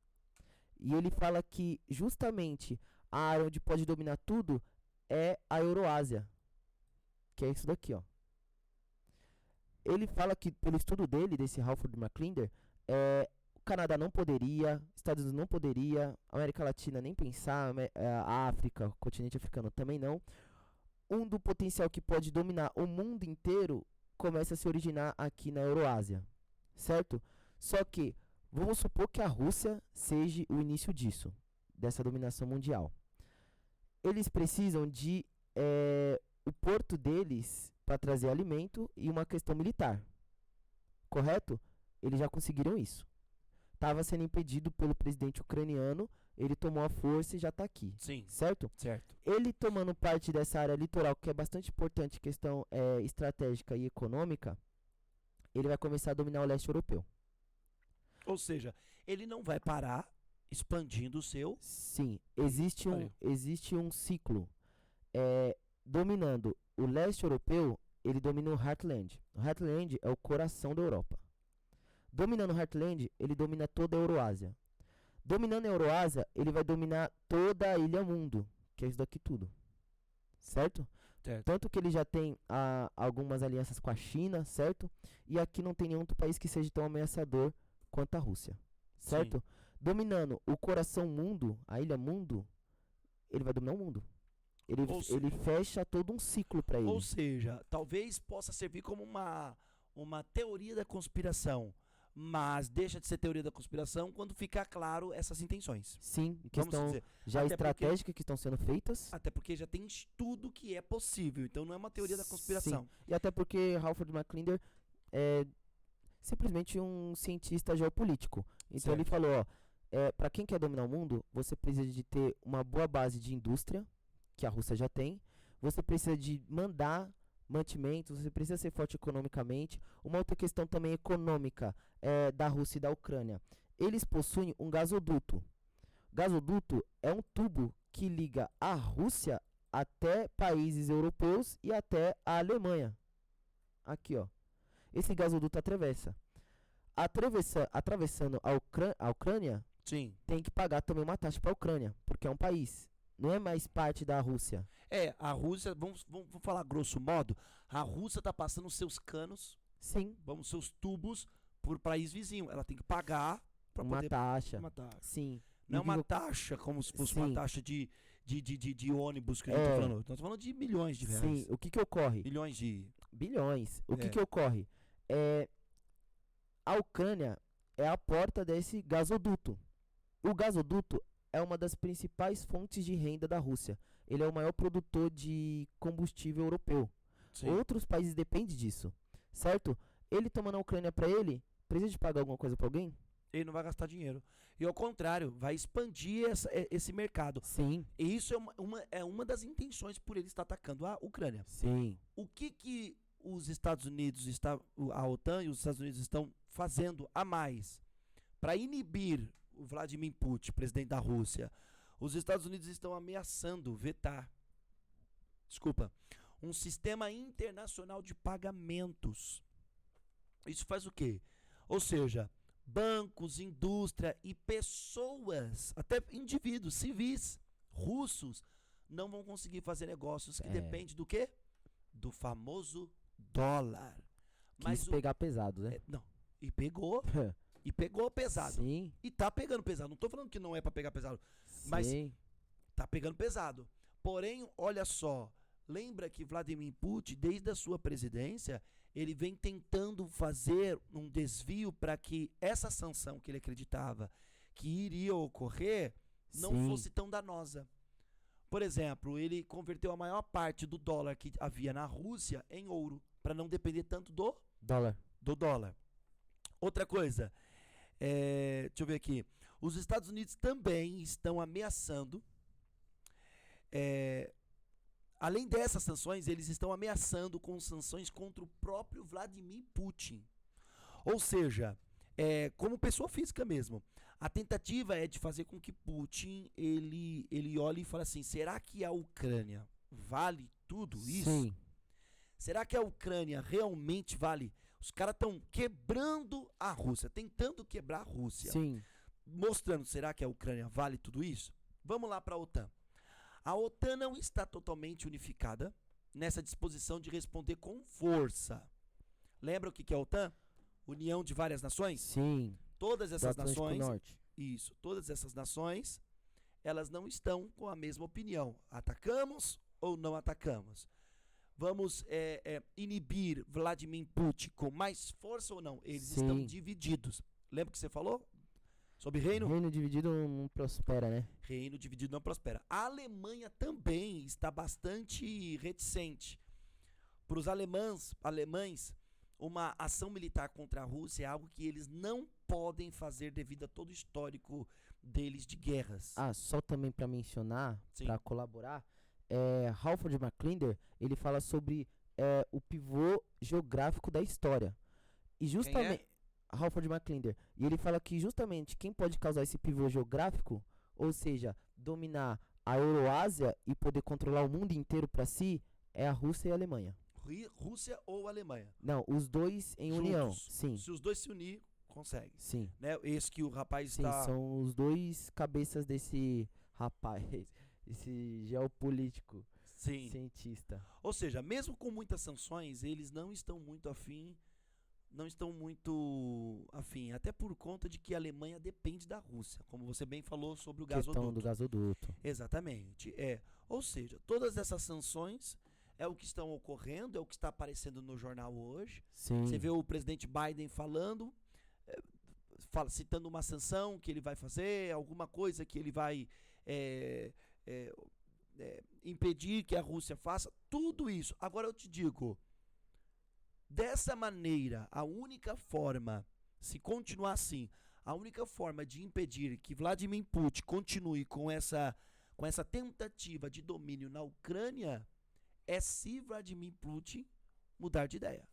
E ele fala que justamente a área onde pode dominar tudo é a Euroásia, que é isso daqui, ó. Ele fala que, pelo estudo dele, desse Halford McClinder, o Canadá não poderia, Estados Unidos não poderia, a América Latina nem pensar, a África, o continente africano também não. Do potencial que pode dominar o mundo inteiro começa a se originar aqui na Euroásia, certo? Só que, vamos supor que a Rússia seja o início disso, dessa dominação mundial. Eles precisam de o porto deles para trazer alimento e uma questão militar, correto? Eles já conseguiram isso. Estava sendo impedido pelo presidente ucraniano, ele tomou a força e já está aqui. Sim. Certo? Certo. Ele tomando parte dessa área litoral, que é bastante importante, questão estratégica e econômica, ele vai começar a dominar o leste europeu. Ou seja, ele não vai parar expandindo o seu... Sim, existe Valeu. existe um ciclo. Dominando o leste europeu, ele domina o Heartland. O Heartland é o coração da Europa. Dominando o Heartland, ele domina toda a Euroásia. Dominando a Euroásia, ele vai dominar toda a Ilha Mundo, que é isso daqui tudo. Certo? Certo. Tanto que ele já tem algumas alianças com a China, certo? E aqui não tem nenhum outro país que seja tão ameaçador quanto a Rússia, certo? Dominando o coração mundo, a Ilha Mundo, ele vai dominar o mundo. Ele fecha todo um ciclo para ele. Ou seja, talvez possa servir como uma teoria da conspiração, mas deixa de ser teoria da conspiração quando ficar claro essas intenções. Sim, que Vamos estão dizer, já até estratégicas que estão sendo feitas. Até porque já tem estudo que é possível, então não é uma teoria da conspiração. Sim. E até porque Halford McClinder é simplesmente um cientista geopolítico. Então ele falou, para quem quer dominar o mundo, você precisa de ter uma boa base de indústria, que a Rússia já tem. Você precisa de mandar mantimentos, você precisa ser forte economicamente. Uma outra questão também econômica da Rússia e da Ucrânia. Eles possuem um gasoduto. Gasoduto é um tubo que liga a Rússia até países europeus e até a Alemanha. Aqui, ó. Esse gasoduto atravessa. Atravessando a Ucrânia, Sim. tem que pagar também uma taxa para a Ucrânia, porque é um país. Não é mais parte da Rússia. A Rússia, vamos falar grosso modo, a Rússia está passando os seus canos, Sim. seus tubos por país vizinho. Ela tem que pagar para Uma poder... taxa. Uma taxa. Sim. Não é E uma taxa como se fosse uma Sim. taxa de ônibus que a gente está falando. Nós estamos falando de milhões de reais. Sim. O que ocorre? Milhões de... Bilhões. O que ocorre? A Ucrânia é a porta desse gasoduto. O gasoduto é uma das principais fontes de renda da Rússia. Ele é o maior produtor de combustível europeu. Sim. Outros países dependem disso, certo? Ele tomando a Ucrânia para ele, precisa de pagar alguma coisa para alguém? Ele não vai gastar dinheiro. E ao contrário, vai expandir esse mercado. Sim. E isso é uma das intenções por ele estar atacando a Ucrânia. Sim. O que os Estados Unidos, a OTAN e os Estados Unidos estão fazendo a mais para inibir o Vladimir Putin, presidente da Rússia? Os Estados Unidos estão ameaçando vetar, um sistema internacional de pagamentos. Isso faz o quê? Ou seja, bancos, indústria e pessoas, até indivíduos civis russos, não vão conseguir fazer negócios que dependem do quê? Do famoso dólar. Quis pegar pesado, né? Não. E pegou. E pegou pesado. Sim. E tá pegando pesado. Não tô falando que não é pra pegar pesado. Mas Sim. tá pegando pesado. Porém, olha só. Lembra que Vladimir Putin, desde a sua presidência, ele vem tentando fazer um desvio para que essa sanção que ele acreditava que iria ocorrer não fosse tão danosa. Por exemplo, ele converteu a maior parte do dólar que havia na Rússia em ouro, para não depender tanto do dólar. Outra coisa, deixa eu ver aqui. Os Estados Unidos também estão ameaçando, além dessas sanções, eles estão ameaçando com sanções contra o próprio Vladimir Putin. Ou seja, como pessoa física mesmo. A tentativa é de fazer com que Putin ele olhe e fale assim: será que a Ucrânia vale tudo isso? Sim. Será que a Ucrânia realmente vale? Os caras estão quebrando a Rússia, tentando quebrar a Rússia. Sim. Mostrando, será que a Ucrânia vale tudo isso? Vamos lá para a OTAN. A OTAN não está totalmente unificada nessa disposição de responder com força. Lembra o que é a OTAN? União de várias nações? Sim. Todas essas nações. Norte. Isso. Todas essas nações, elas não estão com a mesma opinião. Atacamos ou não atacamos? Vamos inibir Vladimir Putin com mais força ou não? Eles estão divididos. Lembra que você falou? Sobre reino? Reino dividido não prospera, né? Reino dividido não prospera. A Alemanha também está bastante reticente. Para os alemães, uma ação militar contra a Rússia é algo que eles não podem fazer devido a todo o histórico deles de guerras. Só também para mencionar, Sim. para colaborar, Halford McClinder, ele fala sobre o pivô geográfico da história. E justamente Halford Maclinder. E ele fala que justamente quem pode causar esse pivô geográfico, ou seja, dominar a Euroásia e poder controlar o mundo inteiro para si, é a Rússia e a Alemanha. Rússia ou Alemanha? Não, os dois em Juntos. união. Sim. Se os dois se unir, consegue. Sim. Né? Esse que o rapaz Sim, está... são os dois cabeças desse rapaz, esse geopolítico Sim. cientista. Ou seja, mesmo com muitas sanções, eles não estão muito afim, até por conta de que a Alemanha depende da Rússia, como você bem falou sobre o Questão gasoduto. do gasoduto. Exatamente. Ou seja, todas essas sanções é o que estão ocorrendo, é o que está aparecendo no jornal hoje. Sim. Você vê o presidente Biden falando, citando uma sanção que ele vai fazer, alguma coisa que ele vai impedir que a Rússia faça, tudo isso. Agora eu te digo, dessa maneira, a única forma, se continuar assim, a única forma de impedir que Vladimir Putin continue com essa tentativa de domínio na Ucrânia é se Vladimir Putin mudar de ideia.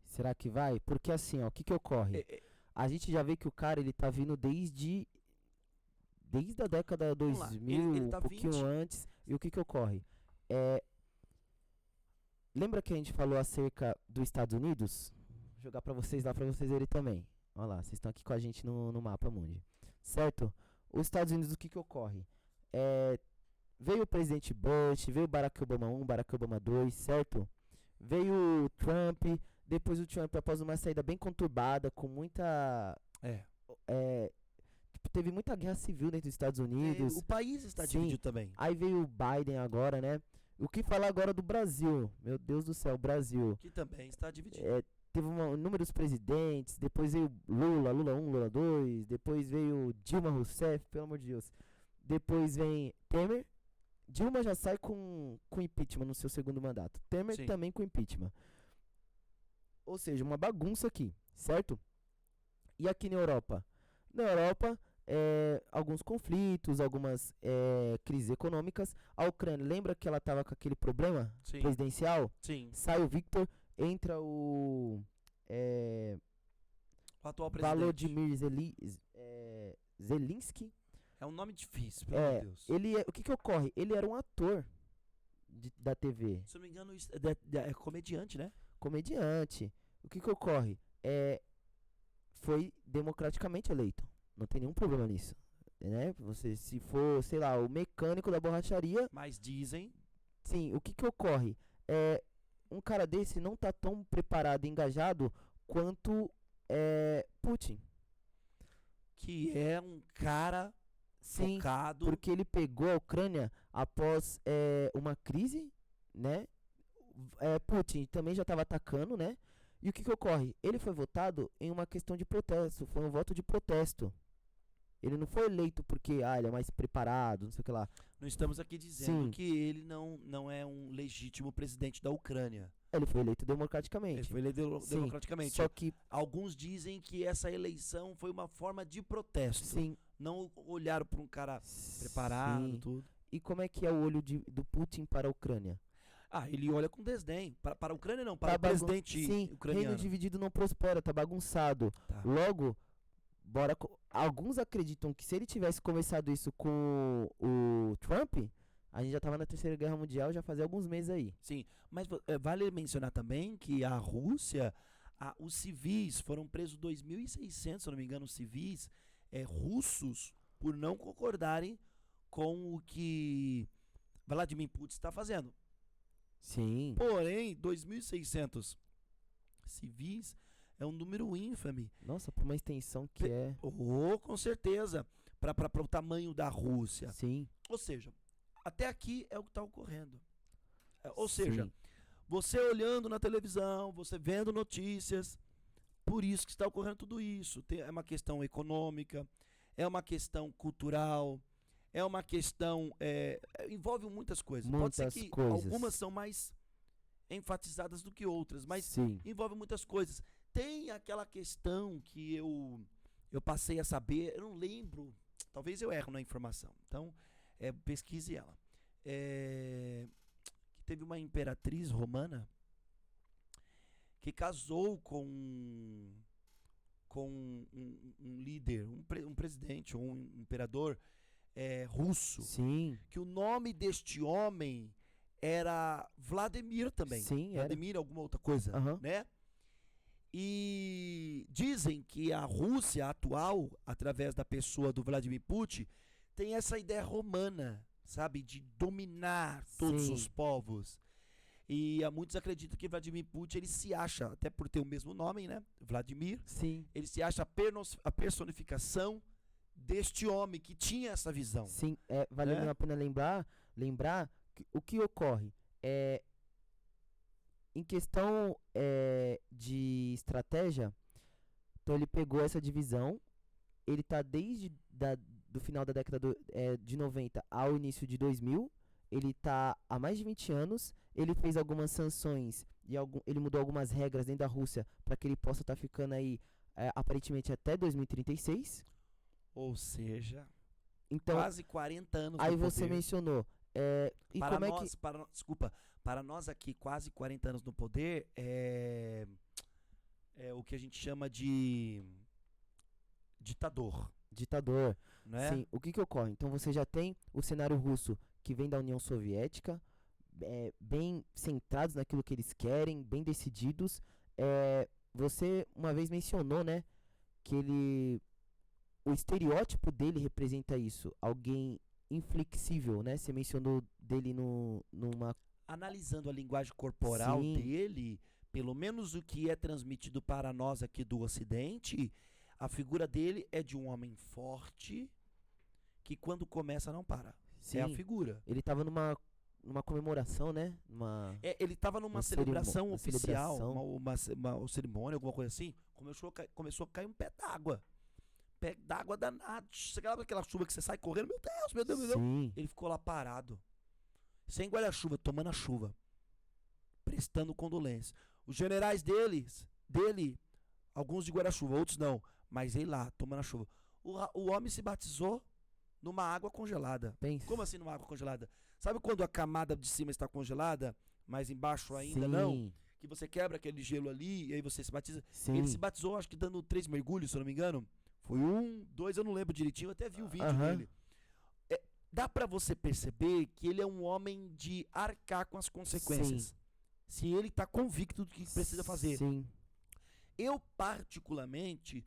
Será que vai? Porque assim, ó, o que que ocorre? A gente já vê que o cara, ele tá vindo desde a década 2000, ele tá um pouquinho 20. antes. E o que que ocorre? Lembra que a gente falou acerca dos Estados Unidos? Vou jogar pra vocês lá, pra vocês verem também. Olha lá, vocês estão aqui com a gente no mapa mundi. Certo? Os Estados Unidos, o que que ocorre? Veio o presidente Bush, veio o Barack Obama 1, Barack Obama 2, certo? Veio o Trump, depois o Trump, após uma saída bem conturbada, com muita... teve muita guerra civil dentro dos Estados Unidos. O país está Sim. dividido também. Aí veio o Biden agora, né? O que falar agora do Brasil? Meu Deus do céu, o Brasil. Que também está dividido. Teve inúmeros presidentes, depois veio Lula 1, Lula 2, depois veio Dilma Rousseff, pelo amor de Deus. Depois vem Temer. Dilma já sai com impeachment no seu segundo mandato. Temer Sim. também com impeachment. Ou seja, uma bagunça aqui, certo? E aqui na Europa? Na Europa, alguns conflitos, algumas crises econômicas. A Ucrânia, lembra que ela estava com aquele problema Sim. presidencial? Sim. Sai o Victor, entra o O atual presidente. Volodymyr Zelensky. É um nome difícil, pelo amor de Deus. O que que ocorre? Ele era um ator da TV. Se eu não me engano, é comediante, né? Comediante. O que que ocorre? Foi democraticamente eleito. Não tem nenhum problema nisso. Né? Você, se for, sei lá, o mecânico da borracharia. Mas dizem. Sim, o que que ocorre? Um cara desse não tá tão preparado e engajado quanto Putin. Que é um cara focado. Porque ele pegou a Ucrânia após uma crise, né? Putin também já estava atacando, né? E o que que ocorre? Ele foi votado em uma questão de protesto, foi um voto de protesto. Ele não foi eleito porque ele é mais preparado, não sei o que lá. Não estamos aqui dizendo Sim. que ele não é um legítimo presidente da Ucrânia. Ele foi eleito democraticamente. Ele foi eleito Sim. democraticamente. Só que, Alguns dizem que essa eleição foi uma forma de protesto. sim. Não olharam para um cara preparado, Sim. tudo. E como é que é o olho do Putin para a Ucrânia? Ele olha com desdém. Para a Ucrânia não, para o presidente Sim, ucraniano. reino dividido não prospera, tá bagunçado. Tá. Logo, alguns acreditam que se ele tivesse começado isso com o Trump, a gente já tava na Terceira Guerra Mundial, já fazia alguns meses aí. Sim, mas vale mencionar também que a Rússia, os civis foram presos 2.600, se eu não me engano, civis russos por não concordarem com o que Vladimir Putin está fazendo. Sim. Porém, 2.600 civis é um número ínfime. Nossa, por uma extensão que é... Com certeza, para o tamanho da Rússia. Sim. Ou seja, até aqui é o que está ocorrendo. Ou Sim. seja, você olhando na televisão, você vendo notícias, por isso que está ocorrendo tudo isso. É uma questão econômica, é uma questão cultural, é uma questão... envolve muitas coisas. Pode ser que algumas são mais enfatizadas do que outras, mas sim, envolve muitas coisas. Tem aquela questão que eu passei a saber, eu não lembro, talvez eu erro na informação, então pesquise ela. Que teve uma imperatriz romana que casou com com um líder, um presidente ou um imperador russo. Sim. Que o nome deste homem era Vladimir também. Sim, Vladimir alguma outra coisa, né? E dizem que a Rússia atual, através da pessoa do Vladimir Putin, tem essa ideia romana, sabe? De dominar todos Sim. os povos. E muitos acreditam que Vladimir Putin, ele se acha, até por ter o mesmo nome, né? Vladimir. Sim. Ele se acha a personificação deste homem que tinha essa visão. Sim, vale a pena lembrar que o que ocorre é em questão de estratégia. Então ele pegou essa divisão, ele tá desde do final da década de 90 ao início de 2000, ele tá há mais de 20 anos, ele fez algumas sanções e ele mudou algumas regras dentro da Rússia para que ele possa estar ficando aí aparentemente até 2036. Ou seja, então, quase 40 anos aí no você poder. mencionou. E para como nós, para nós aqui, quase 40 anos no poder, é o que a gente chama de ditador. Ditador. Né? Sim, o que ocorre? Então você já tem o cenário russo que vem da União Soviética, bem centrados naquilo que eles querem, bem decididos. Você uma vez mencionou, né, que o estereótipo dele representa isso, alguém inflexível, né? Você mencionou dele numa... Analisando a linguagem corporal Sim. dele, pelo menos o que é transmitido para nós aqui do Ocidente, a figura dele é de um homem forte que quando começa não para. Sim. É a figura. Ele estava numa comemoração, né? Ele estava numa celebração oficial, celebração. Uma cerimônia, alguma coisa assim. Começou a cair um pé d'água. Pé d'água danado. Sabe aquela chuva que você sai correndo? Meu Deus, meu Deus, meu Deus. Sim. Ele ficou lá parado. Sem guarda-chuva, tomando a chuva. Prestando condolências. Os generais dele, alguns de guarda-chuva, outros não. Mas ele lá, tomando a chuva. O homem se batizou numa água congelada. Pensa. Como assim numa água congelada? Sabe quando a camada de cima está congelada, mas embaixo ainda Sim. não? Que você quebra aquele gelo ali e aí você se batiza. Sim. Ele se batizou, acho que dando 3 mergulhos, se eu não me engano. Foi 1, 2, eu não lembro direitinho. Eu até vi o vídeo dele. Dá pra você perceber que ele é um homem de arcar com as consequências. Sim. Se ele tá convicto do que precisa fazer. Sim. Eu, particularmente,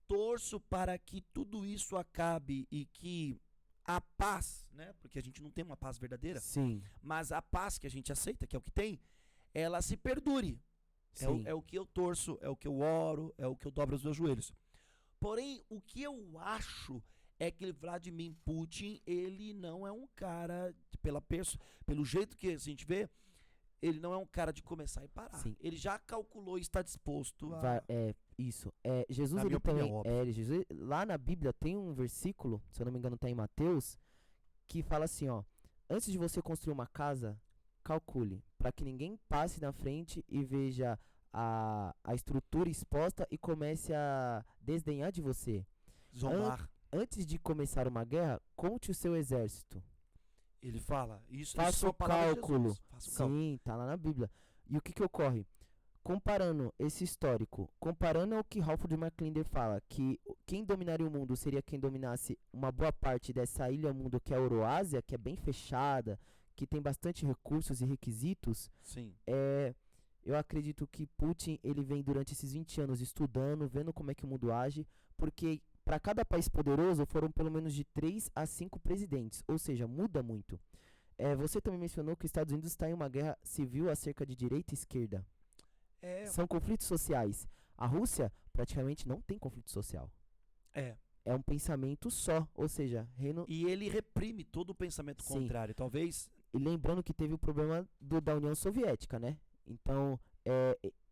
torço para que tudo isso acabe e que a paz, né? Porque a gente não tem uma paz verdadeira, Sim. mas a paz que a gente aceita, que é o que tem, ela se perdure. É o que eu torço, é o que eu oro, é o que eu dobro os meus joelhos. Porém, o que eu acho é que Vladimir Putin, ele não é um cara, pelo jeito que a gente vê, ele não é um cara de começar e parar. Sim. Ele já calculou e está disposto a... Isso. Jesus, Na ele minha também. opinião, óbvio. Jesus, lá na Bíblia tem um versículo, se eu não me engano, tá em Mateus, que fala assim, ó: antes de você construir uma casa, calcule, para que ninguém passe na frente e veja a estrutura exposta e comece a desdenhar de você. Zombar. Antes de começar uma guerra, conte o seu exército. Ele fala, isso Faça é o uma palavra de cálculo. Jesus. Faça o cálculo. Sim, tá lá na Bíblia. E o que ocorre? Comparando esse histórico, comparando ao que Ralph de McLinder fala, que quem dominaria o mundo seria quem dominasse uma boa parte dessa ilha-mundo que é a Euroásia, que é bem fechada, que tem bastante recursos e requisitos. Sim. Eu acredito que Putin, ele vem durante esses 20 anos estudando, vendo como é que o mundo age, porque para cada país poderoso foram pelo menos de 3 a 5 presidentes, ou seja, muda muito. Você também mencionou que os Estados Unidos está em uma guerra civil acerca de direita e esquerda. São conflitos sociais. A Rússia praticamente não tem conflito social. É um pensamento só, ou seja, E ele reprime todo o pensamento Sim. contrário, talvez. E lembrando que teve o problema da União Soviética, né? Então,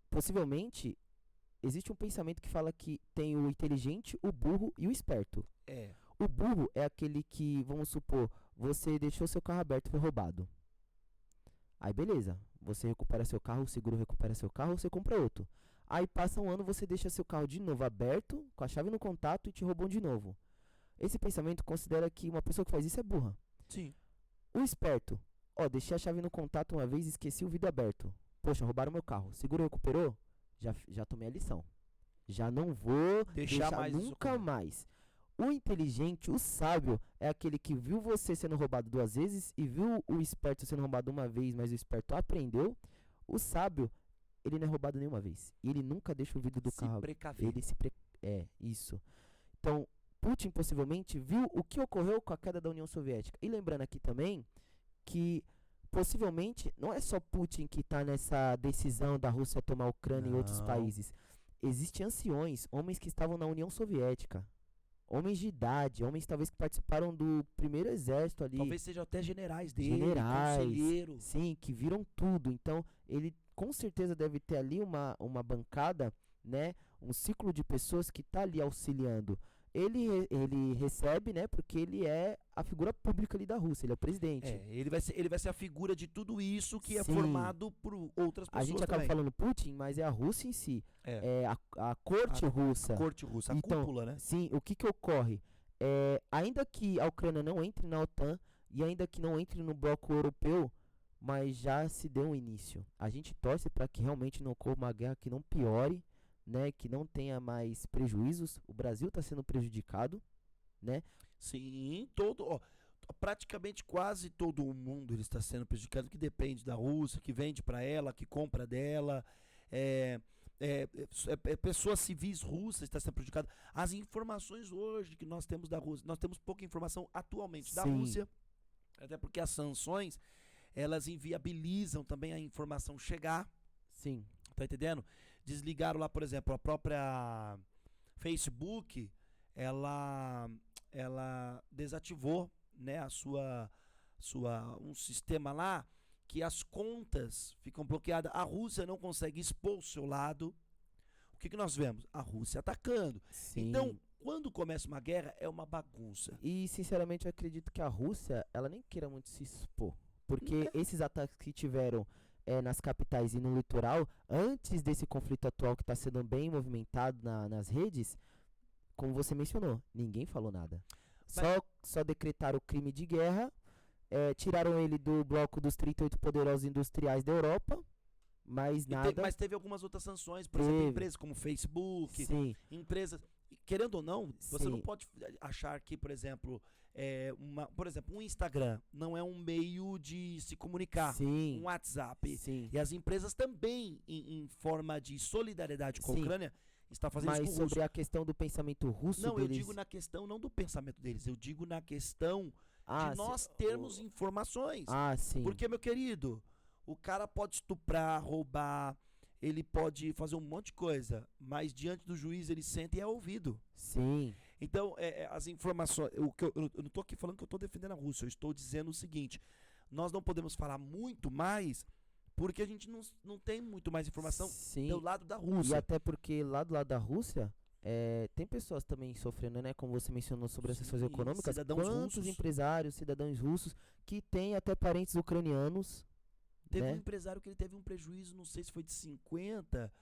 possivelmente, existe um pensamento que fala que tem o inteligente, o burro e o esperto. O burro é aquele que, vamos supor, você deixou seu carro aberto e foi roubado. Aí beleza, você recupera seu carro, o seguro recupera seu carro, você compra outro. Aí passa um ano, você deixa seu carro de novo aberto, com a chave no contato e te roubam de novo. Esse pensamento considera que uma pessoa que faz isso é burra. Sim. O esperto, deixei a chave no contato uma vez e esqueci o vidro aberto. Poxa, roubaram meu carro. Seguro recuperou? Já tomei a lição. Já não vou Deixar deixar mais isso nunca ocorrer. mais. O inteligente, o sábio, é aquele que viu você sendo roubado 2 vezes e viu o esperto sendo roubado uma vez, mas o esperto aprendeu. O sábio, ele não é roubado nenhuma vez. E ele nunca deixa o vidro do Se carro. precaver. Ele se É, isso. Então, Putin possivelmente viu o que ocorreu com a queda da União Soviética. E lembrando aqui também que possivelmente não é só Putin que está nessa decisão da Rússia tomar a Ucrânia e outros Não. países. Existem anciões, homens que estavam na União Soviética. Homens de idade, homens talvez que participaram do primeiro exército ali. Talvez sejam até generais dele, Generais. conselheiro. Sim, que viram tudo. Então, ele com certeza deve ter ali uma bancada, né? Um ciclo de pessoas que tá ali auxiliando. Ele recebe, né? Porque ele é a figura pública ali da Rússia, ele é o presidente. Ele vai ser a figura de tudo isso que é Sim. formado por outras A pessoas gente acaba também. falando Putin, mas é a Rússia em si. É. É a corte russa. A corte russa, a Então, cúpula, né? Sim, o que ocorre? Ainda que a Ucrânia não entre na OTAN e ainda que não entre no bloco europeu, mas já se deu um início. A gente torce para que realmente não ocorra uma guerra que não piore, né, que não tenha mais prejuízos. O Brasil está sendo prejudicado, né? Sim, praticamente quase todo o mundo ele está sendo prejudicado, que depende da Rússia, que vende para ela, que compra dela, pessoas civis russas estão sendo prejudicadas. As informações hoje que nós temos da Rússia, nós temos pouca informação atualmente da Sim. Rússia, até porque as sanções, elas inviabilizam também a informação chegar, Sim. tá entendendo? Desligaram lá, por exemplo, a própria Facebook, ela desativou, né, um sistema lá que as contas ficam bloqueadas. A Rússia não consegue expor o seu lado. O que nós vemos? A Rússia atacando. Sim. Então, quando começa uma guerra, é uma bagunça. E sinceramente eu acredito que a Rússia, ela nem queira muito se expor, porque esses ataques que tiveram nas capitais e no litoral, antes desse conflito atual que está sendo bem movimentado nas redes, como você mencionou, ninguém falou nada. Só decretaram o crime de guerra, tiraram ele do bloco dos 38 poderosos industriais da Europa, mas nada. Mas teve algumas outras sanções, por exemplo, empresas como Facebook, Sim. empresas. Querendo ou não, você Sim. não pode achar que, por exemplo, um Instagram não é um meio de se comunicar. Sim. Um WhatsApp. Sim. E as empresas também, em forma de solidariedade com a Sim. Ucrânia, está fazendo Mas isso com o russo. sobre a questão do pensamento russo Não, deles... eu digo na questão não do pensamento deles, eu digo na questão de nós sim, termos informações. sim. Porque, meu querido, o cara pode estuprar, roubar, ele pode fazer um monte de coisa, mas diante do juiz ele senta e é ouvido. Sim. Então, as informações. Eu não estou aqui falando que eu estou defendendo a Rússia, eu estou dizendo o seguinte: nós não podemos falar muito mais, porque a gente não tem muito mais informação Sim. do lado da E Rússia. até porque lá do lado da Rússia, tem pessoas também sofrendo, né? Como você mencionou sobre as questões Sim, econômicas. cidadãos Quantos russos. empresários, cidadãos russos, que têm até parentes ucranianos. Teve né? um empresário que ele teve um prejuízo, não sei se foi de 50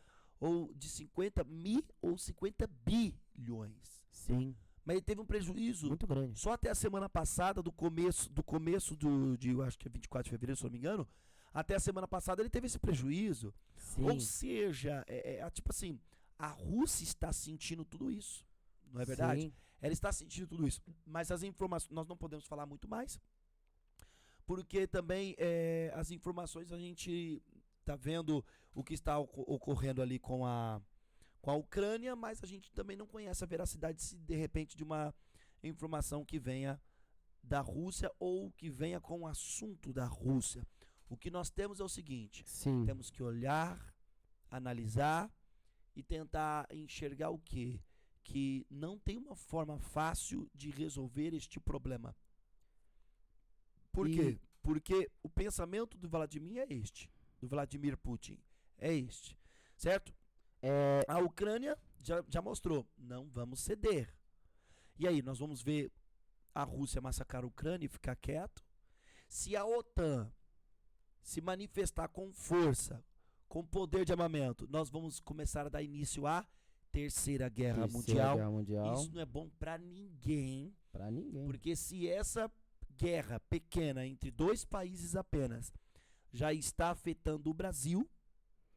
mil ou 50 bilhões. Sim. Mas ele teve um prejuízo Muito grande. só até a semana passada, do começo de eu acho que é 24 de fevereiro, se eu não me engano, até a semana passada ele teve esse prejuízo. Sim. Ou seja, tipo assim, a Rússia está sentindo tudo isso, não é verdade? Sim. Ela está sentindo tudo isso, mas as informações, nós não podemos falar muito mais, porque também as informações a gente está vendo o que está ocorrendo ali com a Ucrânia, mas a gente também não conhece a veracidade se de repente de uma informação que venha da Rússia ou que venha com o assunto da Rússia. O que nós temos é o seguinte: Sim. temos que olhar, analisar e tentar enxergar o quê? Que não tem uma forma fácil de resolver este problema. Por quê? Porque o pensamento do Vladimir é este, do Vladimir Putin, é este, certo? A Ucrânia já mostrou, não vamos ceder. E aí, nós vamos ver a Rússia massacrar a Ucrânia e ficar quieto? Se a OTAN se manifestar com força, com poder de armamento, nós vamos começar a dar início à Terceira Guerra Mundial. Isso não é bom pra ninguém. Pra ninguém. Porque se essa guerra pequena entre dois países apenas já está afetando o Brasil,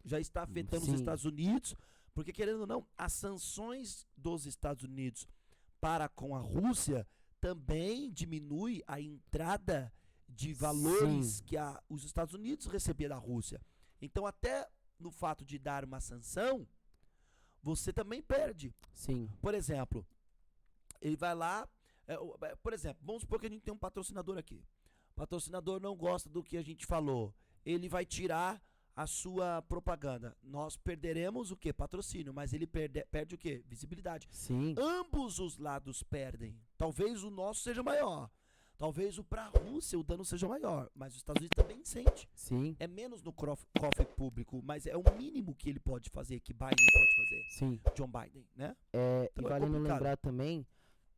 já está afetando os Sim. Estados Unidos, Porque, querendo ou não, as sanções dos Estados Unidos para com a Rússia também diminui a entrada de valores Sim, que os Estados Unidos recebiam da Rússia. Então, até no fato de dar uma sanção, você também perde. sim, Por exemplo, ele vai lá, por exemplo, vamos supor que a gente tem um patrocinador aqui. O patrocinador não gosta do que a gente falou. Ele vai tirar a sua propaganda. Nós perderemos o quê? Patrocínio, mas ele perde o quê? Visibilidade. sim, Ambos os lados perdem. Talvez o nosso seja maior. Talvez o para a Rússia o dano seja maior, mas os Estados Unidos também sente. sim, É menos no cofre público, mas é o mínimo que ele pode fazer, que Biden pode fazer. sim. John Biden, né? E Então é vale não complicado. lembrar também,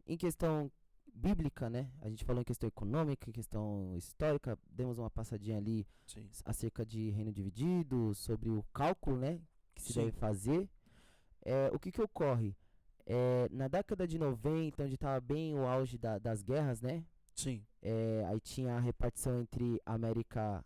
em questão bíblica, né? A gente falou em questão econômica, em questão histórica, demos uma passadinha ali Sim. acerca de reino dividido, sobre o cálculo, né? Que se Sim. deve fazer. O que que ocorre? Na década de 90, onde estava bem o auge das guerras, né? Sim. Aí tinha a repartição entre América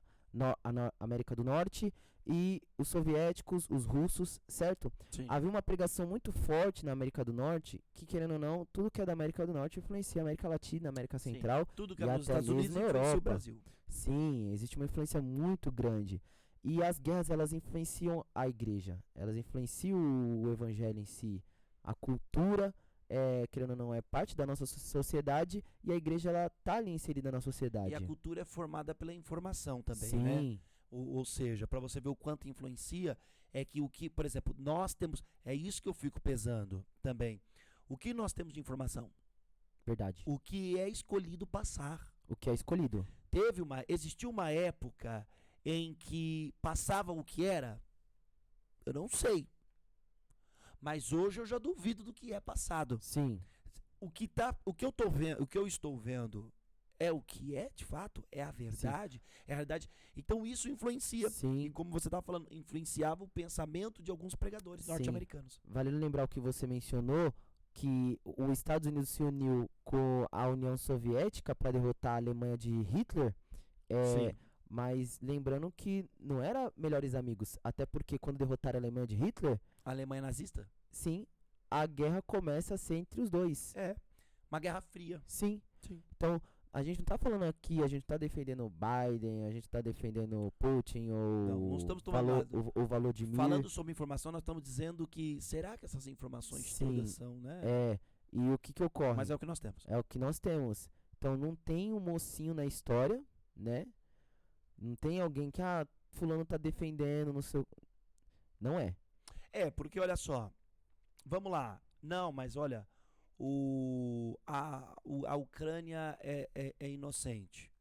do Norte e os soviéticos, os russos, certo? Sim. Havia uma pregação muito forte na América do Norte, que querendo ou não, tudo que é da América do Norte influencia a América Latina, a América Sim. Central. Tudo que e é dos até Estados Unidos mesmo na influencia o Europa. Brasil. Sim, existe uma influência muito grande. E as guerras, elas influenciam a igreja, elas influenciam o evangelho em si, a cultura, querendo ou não, é parte da nossa sociedade, e a igreja, ela tá ali inserida na sociedade. E a cultura é formada pela informação também, Sim, né? Ou seja, para você ver o quanto influencia, é que o que, por exemplo, nós temos, é isso que eu fico pesando também. O que nós temos de informação? verdade. O que é escolhido passar. O que é escolhido. Existiu uma época em que passava o que era? Eu não sei. Mas hoje eu já duvido do que é passado. Sim, O que eu tô vendo, o que eu estou vendo é o que é, de fato, é a verdade, é a realidade. Então isso influencia. sim. E como você estava falando, influenciava o pensamento de alguns pregadores Sim. norte-americanos. Vale lembrar o que você mencionou, que os Estados Unidos se uniu com a União Soviética para derrotar a Alemanha de Hitler. Sim. Mas lembrando que não eram melhores amigos, até porque quando derrotaram a Alemanha de Hitler, A Alemanha nazista? sim, a guerra começa a ser entre os dois. É. Uma guerra fria. Sim. Sim. Então, a gente não tá falando aqui, a gente tá defendendo o Biden, a gente tá defendendo o Putin ou Não estamos tomando lado. o Volodymyr. Falando sobre informação, nós estamos dizendo que será que essas informações Sim. todas são, né? E o que que ocorre? Mas é o que nós temos. É o que nós temos. Então não tem um mocinho na história, né? Não tem alguém que, fulano tá defendendo no seu... Não é. Porque olha só, vamos lá. Não, mas olha, a Ucrânia é inocente.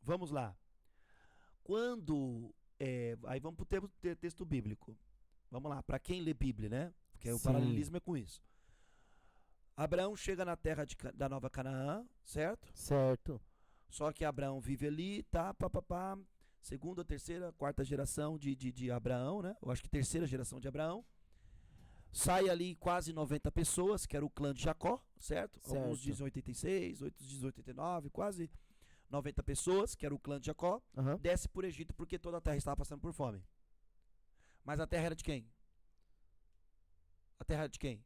Vamos lá. Quando. Aí vamos pro texto bíblico. Vamos lá, para quem lê Bíblia, né? Porque o Sim. paralelismo é com isso. Abraão chega na terra da Nova Canaã, certo? Certo. Só que Abraão vive ali, tá, papapá. Segunda, terceira, quarta geração de Abraão, né? Eu acho que terceira geração de Abraão. Sai ali quase 90 pessoas, que era o clã de Jacó, certo? Alguns Certo. dizem 86, outros dizem 89, quase 90 pessoas, que era o clã de Jacó. Aham. Desce por Egito porque toda a terra estava passando por fome. Mas a terra era de quem? A terra era de quem?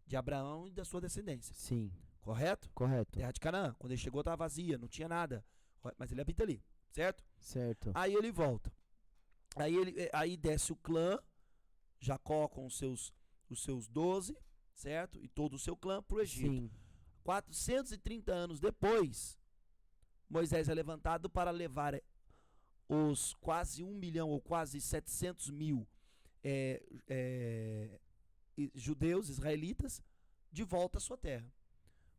De Abraão e da sua descendência, Sim. correto? Correto. Terra de Canaã. Quando ele chegou estava vazia, não tinha nada. Mas ele habita ali, certo? Certo. Aí ele volta. Aí desce o clã, Jacó com os seus 12, certo? E todo o seu clã para o Egito. Sim. 430 anos depois, Moisés é levantado para levar os quase 1 milhão ou quase 700 mil judeus, israelitas, de volta à sua terra.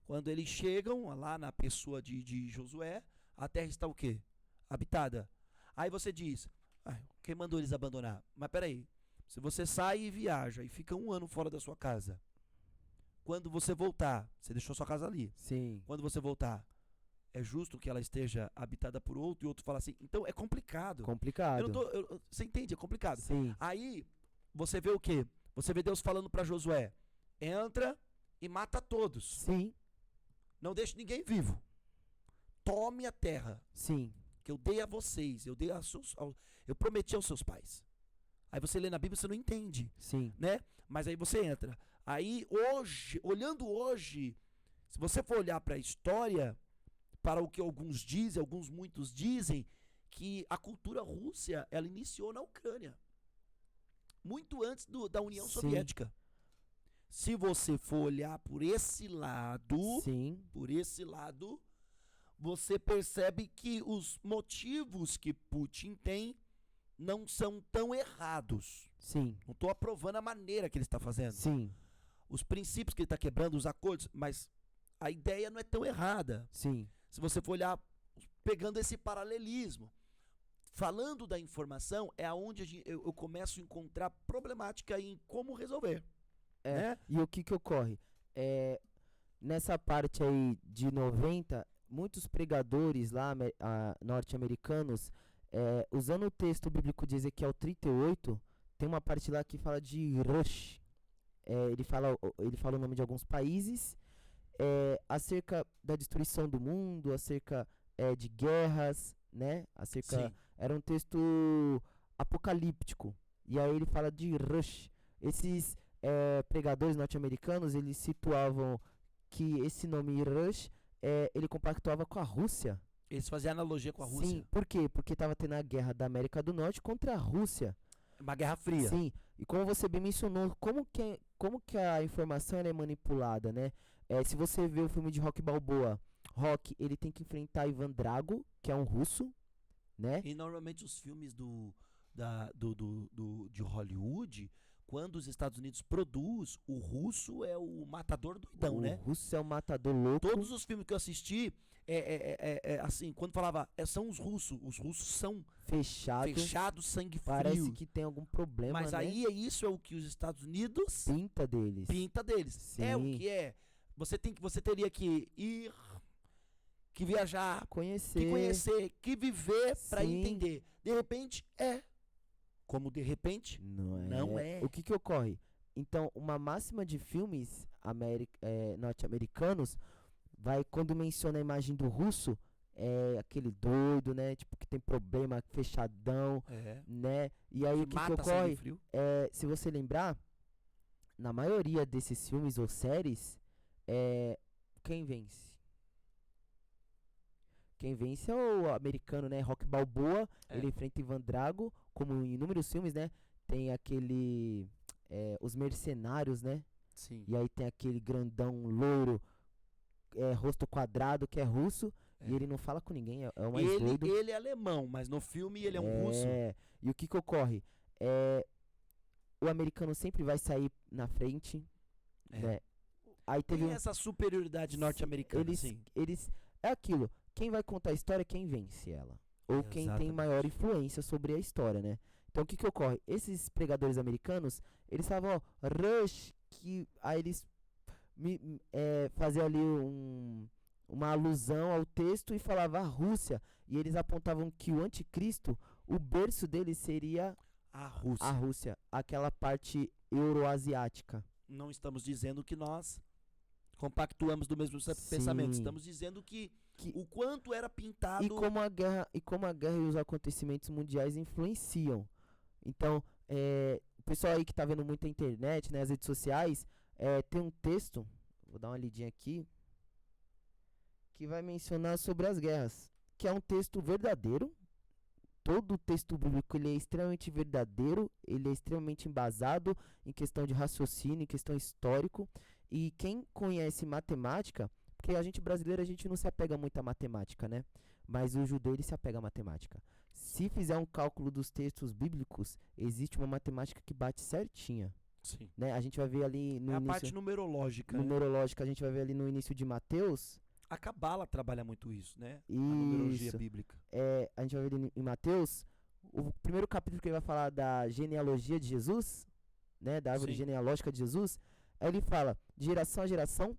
Quando eles chegam lá na pessoa de Josué, a terra está o quê? Habitada. Aí você diz, quem mandou eles abandonar? Mas peraí, se você sai e viaja e fica 1 ano fora da sua casa, quando você voltar, você deixou sua casa ali. Sim. Quando você voltar, é justo que ela esteja habitada por outro e outro fala assim. Então é complicado. Complicado. Você entende? É complicado. Sim. Aí você vê o quê? Você vê Deus falando para Josué: entra e mata todos. Sim. Não deixe ninguém vivo. Tome a terra Sim. que eu dei a vocês. Eu prometi aos seus pais. Aí você lê na Bíblia, você não entende, Sim. né? Mas aí você entra. Aí hoje, olhando hoje, se você for olhar para a história, para o que alguns dizem, muitos dizem, que a cultura russa, ela iniciou na Ucrânia, muito antes da União Sim. Soviética. Se você for olhar por esse lado, Sim. você percebe que os motivos que Putin tem não são tão errados. Sim. Não estou aprovando a maneira que ele está fazendo. Sim. Os princípios que ele está quebrando, os acordos, mas a ideia não é tão errada. Sim. Se você for olhar, pegando esse paralelismo, falando da informação, é aonde eu começo a encontrar problemática em como resolver. Né? E o que ocorre? Nessa parte aí de 90, muitos pregadores lá norte-americanos, usando o texto bíblico de Ezequiel 38, tem uma parte lá que fala de Rush. Ele fala o nome de alguns países, acerca da destruição do mundo, acerca de guerras, né? Era um texto apocalíptico. E aí ele fala de Rush. Esses pregadores norte-americanos, eles situavam que esse nome Rush, ele compactuava com a Rússia. Eles faziam analogia com a Rússia. Sim, por quê? Porque estava tendo a guerra da América do Norte contra a Rússia. Uma guerra fria. Sim, e como você bem mencionou, como que a informação ela é manipulada, né? Se você vê o filme de Rocky Balboa, Rocky, ele tem que enfrentar Ivan Drago, que é um russo, né? E normalmente os filmes de Hollywood, quando os Estados Unidos produz, o russo é o matador doidão, né? O russo é o matador louco. Todos os filmes que eu assisti, assim, quando falava, são os russos são fechados, sangue frio. Parece que tem algum problema, mas né? aí isso é o que os Estados Unidos pinta deles. Sim. É o que é. Você teria que ir, que viajar, conhecer, que viver para Sim. entender. De repente como de repente não é. O que ocorre? Então, uma máxima de filmes norte-americanos vai, quando menciona a imagem do russo, aquele doido, né? Tipo, que tem problema, fechadão, né? E aí o que ocorre? Se você lembrar, na maioria desses filmes ou séries, quem vence? Quem vence é o americano, né? Rocky Balboa, ele enfrenta Ivan Drago, como em inúmeros filmes, né? Tem aquele... os mercenários, né? Sim. E aí tem aquele grandão loiro, rosto quadrado, que é russo, e ele não fala com ninguém, é o mais doido. Ele é alemão, mas no filme ele é um russo. E o que ocorre? O americano sempre vai sair na frente, né? Aí tem essa superioridade norte-americana, sim. É aquilo, quem vai contar a história é quem vence ela. Ou quem tem maior influência sobre a história, né? Então o que ocorre? Esses pregadores americanos, eles falavam, Rush, aí eles faziam ali uma alusão ao texto e falava a Rússia. E eles apontavam que o anticristo, o berço dele seria a Rússia, aquela parte euroasiática. Não estamos dizendo que nós compactuamos do mesmo pensamento. Estamos dizendo que o quanto era pintado... E como a guerra e os acontecimentos mundiais influenciam. Então, o pessoal aí que tá vendo muito a internet, né, as redes sociais, tem um texto, vou dar uma lidinha aqui, que vai mencionar sobre as guerras, que é um texto verdadeiro. Todo o texto bíblico ele é extremamente verdadeiro, ele é extremamente embasado em questão de raciocínio, em questão histórico. E quem conhece matemática, porque a gente brasileiro a gente não se apega muito à matemática, né? Mas o judeu ele se apega à matemática. Se fizer um cálculo dos textos bíblicos, existe uma matemática que bate certinha. Sim. Né? A gente vai ver ali no início, parte numerológica. Numerológica, a gente vai ver ali no início de Mateus. A Cabala trabalha muito isso, né? Isso. A numerologia bíblica. A gente vai ver ali em Mateus, o primeiro capítulo que ele vai falar da genealogia de Jesus, né? Da árvore genealógica de Jesus. Aí ele fala, de geração a geração,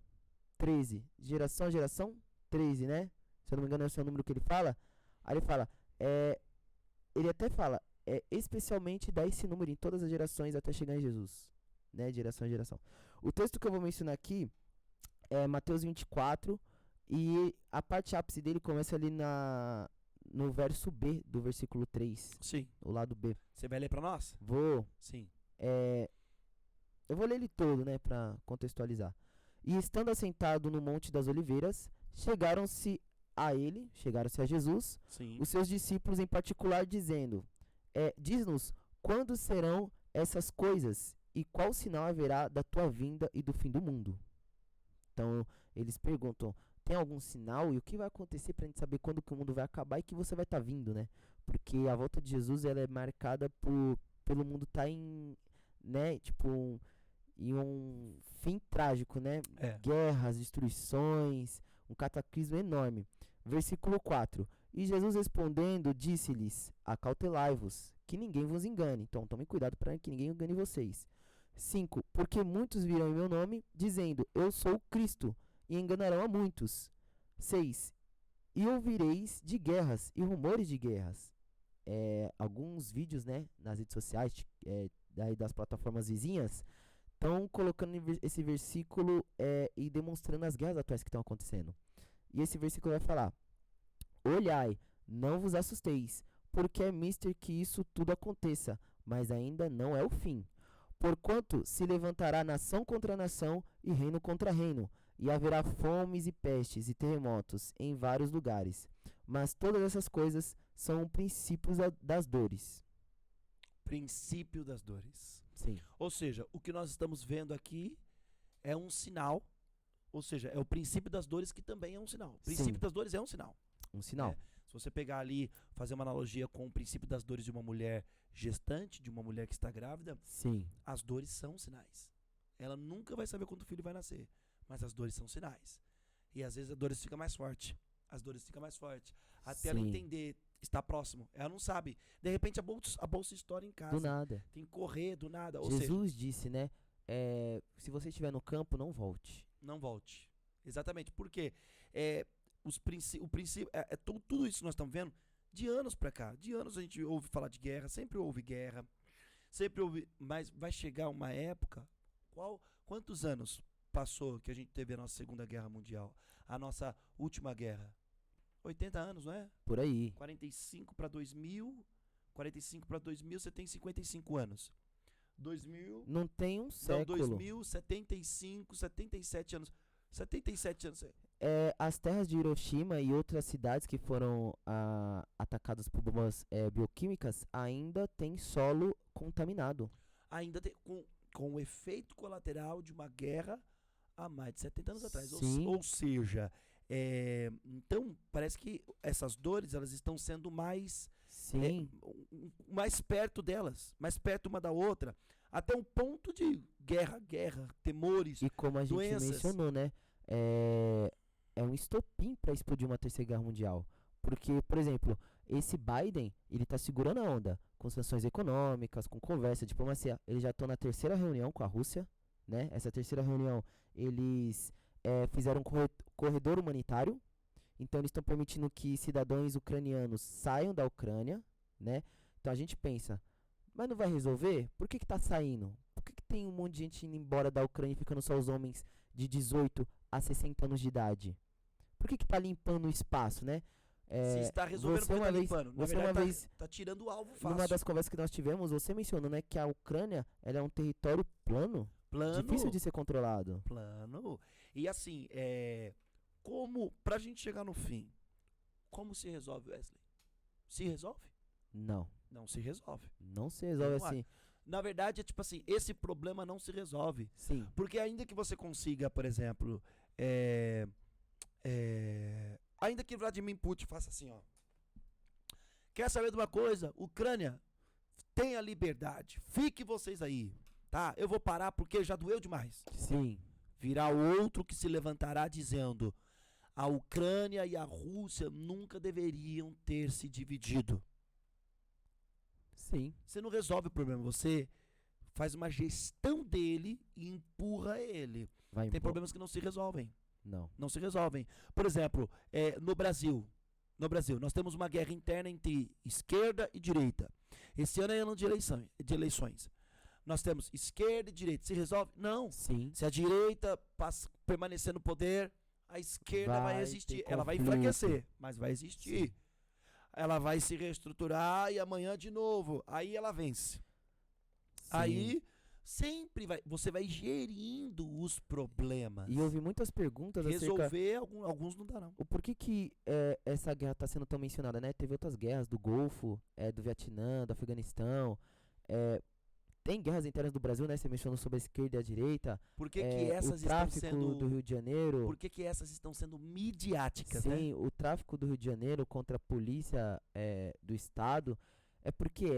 13. De geração a geração, 13, né? Se eu não me engano, esse é o número que ele fala. Aí ele fala, ele até fala, especialmente dá esse número em todas as gerações até chegar em Jesus, né? De geração a geração. O texto que eu vou mencionar aqui é Mateus 24, e a parte ápice dele começa ali no verso B do versículo 3, Sim. o lado B. Você vai ler pra nós? Vou. Sim. Eu vou ler ele todo, né, para contextualizar. E estando assentado no Monte das Oliveiras, chegaram-se a Jesus, Sim. os seus discípulos em particular, dizendo: diz-nos quando serão essas coisas e qual sinal haverá da tua vinda e do fim do mundo. Então, eles perguntam: tem algum sinal e o que vai acontecer para a gente saber quando que o mundo vai acabar e que você vai estar vindo, né? Porque a volta de Jesus ela é marcada pelo mundo estar em, né, tipo, em um fim trágico, né? É. Guerras, destruições, um cataclismo enorme. Versículo 4. E Jesus respondendo, disse-lhes: acautelai-vos, que ninguém vos engane. Então, tomem cuidado para que ninguém engane vocês. 5. Porque muitos virão em meu nome, dizendo: eu sou o Cristo, e enganarão a muitos. 6. E ouvireis de guerras e rumores de guerras. Alguns vídeos, né, nas redes sociais, daí das plataformas vizinhas, estão colocando esse versículo e demonstrando as guerras atuais que estão acontecendo. E esse versículo vai falar: olhai, não vos assusteis, porque é mister que isso tudo aconteça, mas ainda não é o fim. Porquanto se levantará nação contra nação e reino contra reino, e haverá fomes e pestes e terremotos em vários lugares. Mas todas essas coisas são princípios das dores. Princípio das dores. Sim. Ou seja, o que nós estamos vendo aqui é um sinal, ou seja, é o princípio das dores que também é um sinal. O princípio Sim. das dores é um sinal. Um sinal. Se você pegar ali, fazer uma analogia com o princípio das dores de uma mulher gestante, de uma mulher que está grávida, Sim. as dores são sinais. Ela nunca vai saber quando o filho vai nascer, mas as dores são sinais. E às vezes a dores fica mais forte. As dores ficam mais fortes. Até ela Sim. entender, está próximo. Ela não sabe. De repente a bolsa estoura em casa. Do nada. Tem que correr do nada. Ou seja, Jesus disse, né? Se você estiver no campo, não volte. não volte. Exatamente. Por quê? O princípio, tudo isso que nós estamos vendo de anos pra cá. De anos a gente ouve falar de guerra, sempre houve guerra, sempre houve, mas vai chegar uma época, quantos anos passou que a gente teve a nossa Segunda Guerra Mundial, a nossa última guerra? 80 anos, não é? Por aí. 45 para 2000, você tem 55 anos. 2000, Não tem um não, século. 2000, 75, 77 anos. 77 anos. As terras de Hiroshima e outras cidades que foram atacadas por bombas bioquímicas ainda tem solo contaminado. Ainda tem, com o efeito colateral de uma guerra há mais de 70 anos atrás. Sim. Ou seja, então parece que essas dores elas estão sendo mais, Sim. mais perto delas, mais perto uma da outra, até um ponto de guerra, temores, E como a gente doenças. mencionou, né? É um estopim para explodir uma terceira guerra mundial. Porque, por exemplo, esse Biden, ele tá segurando a onda com sanções econômicas, com conversa, diplomacia. Eles já estão na terceira reunião com a Rússia, né? Essa terceira reunião, eles fizeram um corredor humanitário. Então, eles estão permitindo que cidadãos ucranianos saiam da Ucrânia, né? Então, a gente pensa, mas não vai resolver? Por que tá saindo? Por que tem um monte de gente indo embora da Ucrânia e ficando só os homens de 18 a 60 anos de idade? Por que tá limpando o espaço, né? Se está resolvendo, você porque uma tá vez- limpando. Na você uma verdade, vez- tá tirando o alvo fácil. Numa das conversas que nós tivemos, você mencionou, né, que a Ucrânia ela é um território plano, Plano. difícil de ser controlado. Plano. E assim, como, pra gente chegar no fim, como se resolve, Wesley? Se resolve? Não, Não se resolve. não se resolve Não, assim. Na verdade, é tipo assim, esse problema não se resolve. Sim, Porque ainda que você consiga, por exemplo, ainda que Vladimir Putin faça assim, ó. Quer saber de uma coisa? Ucrânia, tenha liberdade. Fique vocês aí, tá? Eu vou parar porque já doeu demais. sim, Virá outro que se levantará dizendo: a Ucrânia e a Rússia nunca deveriam ter se dividido. sim. Você não resolve o problema, você faz uma gestão dele e empurra ele. Vai Tem embora. problemas que não se resolvem. Não. Não se resolvem. Por exemplo, no Brasil, nós temos uma guerra interna entre esquerda e direita. Esse ano é ano de eleições. Nós temos esquerda e direita. Se resolve? Não. Sim. Se a direita permanecer no poder, a esquerda vai Vai existir. ter Ela vai conflito. enfraquecer, mas vai existir. ela vai se reestruturar e amanhã de novo. Aí ela vence. Sim. Aí sempre você vai gerindo os problemas. E eu ouvi muitas perguntas acerca Resolver, alguns não dá não. o porquê que essa guerra está sendo tão mencionada, né? Teve outras guerras do Golfo, do Vietnã, do Afeganistão. Tem guerras internas do Brasil, né? Você mencionou sobre a esquerda e a direita. Por que que essas o tráfico estão sendo do Rio de Janeiro. Por que que essas estão sendo midiáticas, Sim, né? o tráfico do Rio de Janeiro contra a polícia do Estado é porque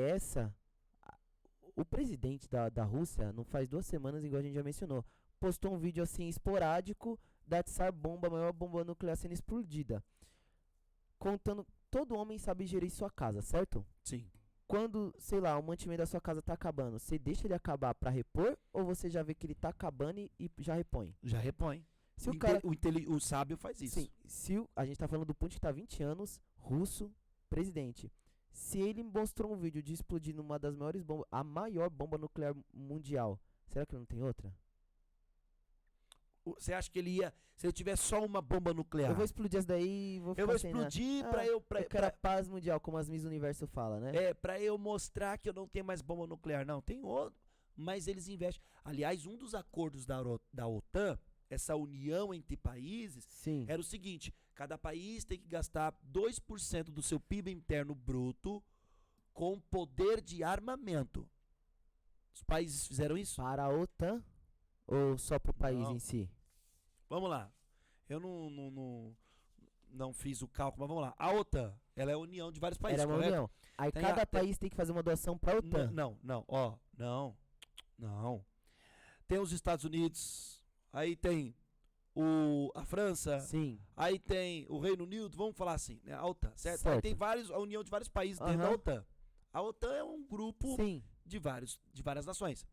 o presidente da Rússia, não faz 2 semanas, igual a gente já mencionou, postou um vídeo assim esporádico da Tsar Bomba, a maior bomba nuclear sendo explodida. Contando, todo homem sabe gerir sua casa, certo? Sim. Quando, sei lá, o mantimento da sua casa tá acabando, você deixa ele acabar pra repor ou você já vê que ele tá acabando e já repõe? Já repõe. Se o cara, O sábio faz isso. sim, a gente tá falando do Putin que tá há 20 anos, russo, presidente. Se ele mostrou um vídeo de explodir numa das maiores bombas, a maior bomba nuclear mundial, será que não tem outra? Você acha que ele ia, se ele tivesse só uma bomba nuclear? Eu vou explodir essa daí e vou ficar Eu vou sem nada. explodir Eu quero a paz mundial, como as Miss Universo fala, né? pra eu mostrar que eu não tenho mais bomba nuclear. Não, tem outro, mas eles investem. Aliás, um dos acordos da OTAN, essa união entre países, Sim. era o seguinte: cada país tem que gastar 2% do seu PIB interno bruto com poder de armamento. Os países fizeram isso? Para a OTAN ou só pro país Não. em si? Vamos lá. Eu não fiz o cálculo, mas vamos lá. A OTAN, ela é a união de vários países, Era uma correto? união. Aí Tem cada país tem que fazer uma doação pra OTAN. Não. Tem os Estados Unidos, aí tem a França, Sim. aí tem o Reino Unido, vamos falar assim, né? A OTAN, certo? Certo. Aí tem a união de vários países dentro da Aham. OTAN. A OTAN é um grupo Sim. de várias nações.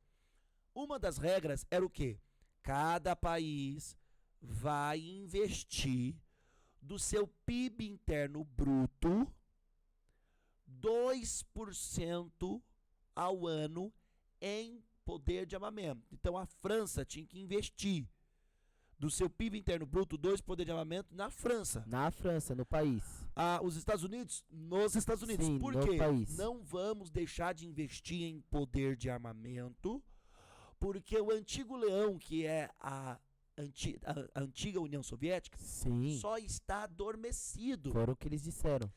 Uma das regras era o quê? Cada país vai investir do seu PIB interno bruto 2% ao ano em poder de armamento. Então a França tinha que investir do seu PIB interno bruto 2% poder de armamento na França. Na França, no país. Os Estados Unidos nos Estados Unidos. Sim, Por no quê? país. Não vamos deixar de investir em poder de armamento, porque o antigo leão, que é a antiga União Soviética, Sim. só está adormecido. Foram o que eles disseram.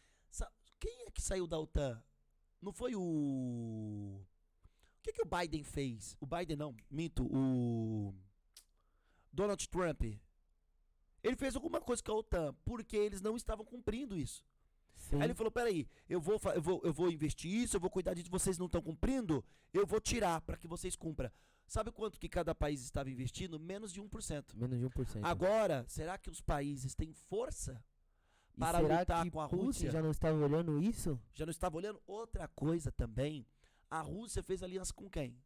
Quem é que saiu da OTAN? Não foi o que o Biden fez? O Biden não, minto, o Donald Trump. Ele fez alguma coisa com a OTAN, porque eles não estavam cumprindo isso. Sim. Aí ele falou, peraí, eu vou investir isso, eu vou cuidar disso, vocês não estão cumprindo, eu vou tirar para que vocês cumpram. Sabe quanto que cada país estava investindo? Menos de 1%. Menos de 1%. Agora, será que os países têm força E para será lutar que com a Putin Rússia? já não estava olhando isso? Já não estava olhando? Outra coisa também, a Rússia fez aliança com quem?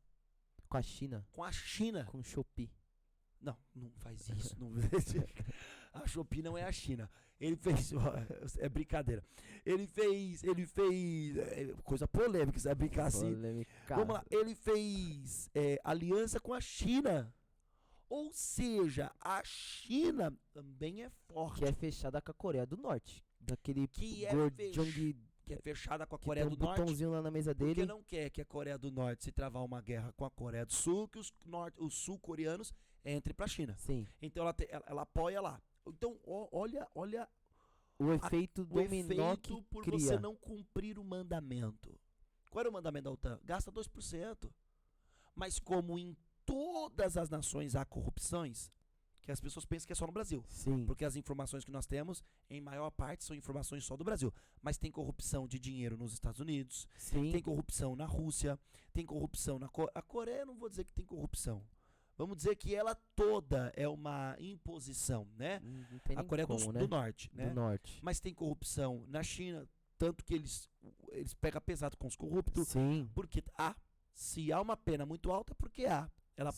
Com a China. Com a China. Com o Shopee. Não faz isso. A Shopee não é a China. Ele fez. É brincadeira. Ele fez. Coisa polêmica, se vai brincar assim. Polêmica. Vamos lá. Ele fez aliança com a China. Ou seja, a China também é forte. Que é fechada com a Coreia do Norte. Daquele Que é Jong que é fechada com a que Coreia tem um do Norte. botãozinho lá na mesa Porque dele. não quer que a Coreia do Norte se travar uma guerra com a Coreia do Sul, que os sul-coreanos entrem pra China. Sim. Então ela apoia lá. Então, olha O efeito o dominó efeito que por cria. você não cumprir o mandamento. Qual era o mandamento da OTAN? Gasta 2%. Mas como em todas as nações há corrupções, que as pessoas pensam que é só no Brasil. Sim. Porque as informações que nós temos, em maior parte, são informações só do Brasil. Mas tem corrupção de dinheiro nos Estados Unidos, Sim. tem corrupção na Rússia, tem corrupção na Coreia. A Coreia, eu não vou dizer que tem corrupção. Vamos dizer que ela toda é uma imposição, né? Não tem A nem Coreia como, né? do Norte, né? Do Norte. Mas tem corrupção na China, tanto que eles pegam pesado com os corruptos. Sim. Porque se há uma pena muito alta, é porque há.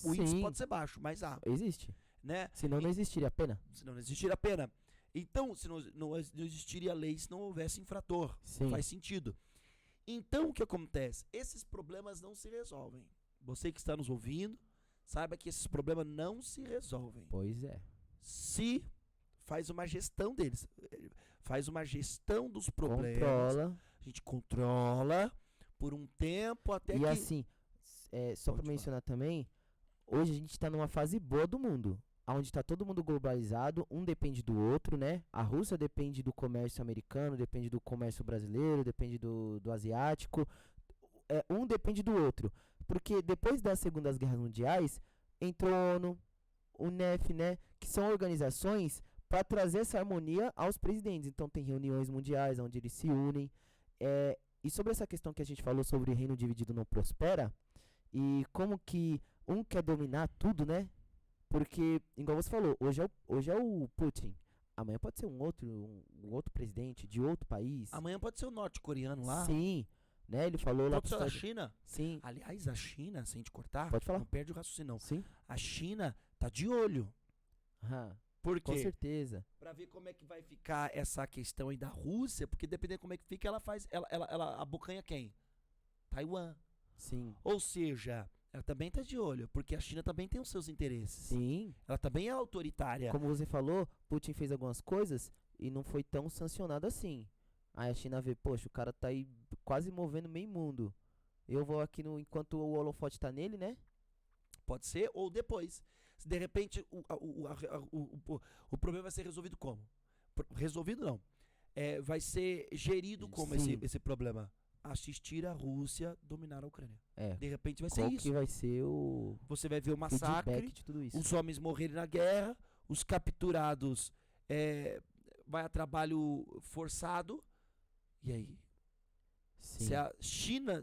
O índice Sim. pode ser baixo, mas há, Existe. né? Senão não existiria a pena. Senão não existiria pena. Então, se não existiria lei se não houvesse infrator. Sim. Não faz sentido. Então, o que acontece? Esses problemas não se resolvem. Você que está nos ouvindo, saiba que esses problemas não se resolvem. Pois é. Se faz uma gestão deles. faz uma gestão dos problemas. Controla. A gente controla por um tempo até E que... assim, só Pode pra mencionar também, hoje a gente tá numa fase boa do mundo, onde tá todo mundo globalizado, um depende do outro, né? A Rússia depende do comércio americano, depende do comércio brasileiro, depende do asiático, um depende do outro. Porque depois das Segundas Guerras Mundiais, entrou a ONU, o NEF, né? Que são organizações para trazer essa harmonia aos presidentes. Então tem reuniões mundiais onde eles se unem. E sobre essa questão que a gente falou sobre reino dividido não prospera, e como que um quer dominar tudo, né? Porque, igual você falou, hoje é o Putin. Amanhã pode ser um outro presidente de outro país. Amanhã pode ser o norte-coreano lá. Sim, né? Ele falou lá Pode ser da China. Sim, Aliás, a China, sem te cortar, Pode falar. não perde o raciocínio não. sim. A China tá de olho. Ah, Por com quê? certeza. Pra ver como é que vai ficar essa questão aí da Rússia, porque dependendo como é que fica, ela abocanha quem? Taiwan. Sim. Ou seja, ela também tá de olho, porque a China também tem os seus interesses. Sim. Ela também é autoritária. Como você falou, Putin fez algumas coisas e não foi tão sancionado assim. Aí a China vê, poxa, o cara tá aí quase movendo meio mundo. Eu vou aqui enquanto o holofote tá nele, né? Pode ser, ou depois. Se de repente o problema vai ser resolvido como? Resolvido não. Vai ser gerido como Sim. esse problema? Assistir a Rússia dominar a Ucrânia. É. De repente vai ser Qual isso. que vai ser o Você vai ver o massacre, feedback de tudo isso? os homens morrerem na guerra, os capturados vai a trabalho forçado. E aí? Sim. Se a China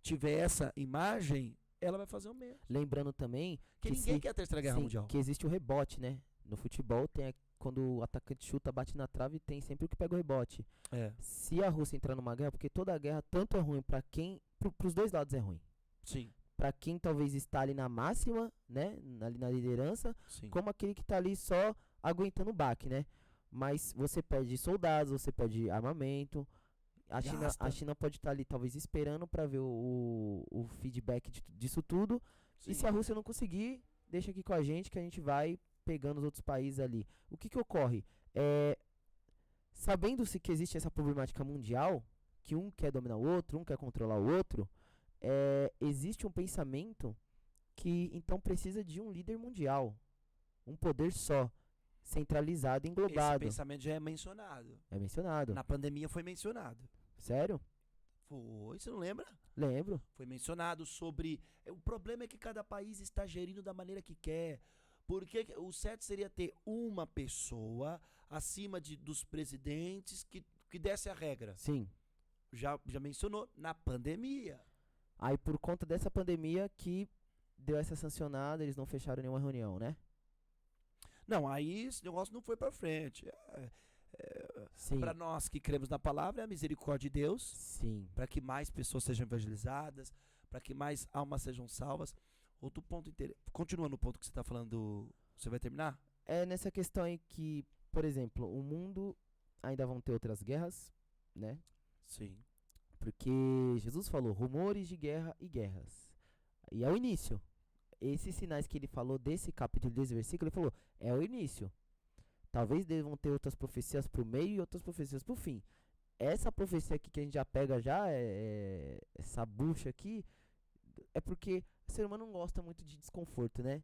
tiver essa imagem, ela vai fazer o mesmo. Lembrando também Porque ninguém quer a Terceira Guerra Mundial. que existe o rebote, né? No futebol tem quando o atacante chuta, bate na trave, tem sempre o que pega o rebote. Se a Rússia entrar numa guerra, porque toda guerra tanto é ruim para pros dois lados é ruim. Sim, Para quem talvez está ali na máxima, né, ali na liderança, sim. como aquele que tá ali só aguentando o baque, né? Mas você perde soldados, você perde armamento. Gasta. A China pode estar ali talvez esperando para ver o feedback disso tudo. E se a Rússia não conseguir, deixa aqui com a gente que a gente vai pegando os outros países ali. O que ocorre? Sabendo-se que existe essa problemática mundial, que um quer dominar o outro, um quer controlar o outro, existe um pensamento que então precisa de um líder mundial. Um poder só, centralizado, englobado. Esse pensamento já é mencionado. É mencionado. Na pandemia foi mencionado. Sério? Foi, você não lembra? Lembro. Foi mencionado sobre... O problema é que cada país está gerindo da maneira que quer. Porque o certo seria ter uma pessoa acima dos presidentes que desse a regra. Sim. Já mencionou, na pandemia. Aí por conta dessa pandemia que deu essa sancionada, eles não fecharam nenhuma reunião, né? Não, aí esse negócio não foi pra frente. Sim. Para nós que cremos na palavra, é a misericórdia de Deus. Sim. Para que mais pessoas sejam evangelizadas, para que mais almas sejam salvas. Outro ponto continua no ponto que você está falando. Você vai terminar? É nessa questão aí que, por exemplo, o mundo ainda vão ter outras guerras, né? Sim. Porque Jesus falou rumores de guerra e guerras. E é o início. Esses sinais que ele falou desse capítulo, desse versículo, ele falou, é o início. Talvez devam ter outras profecias pro meio e outras profecias pro fim. Essa profecia aqui que a gente já pega essa bucha aqui, é porque o ser humano não gosta muito de desconforto, né?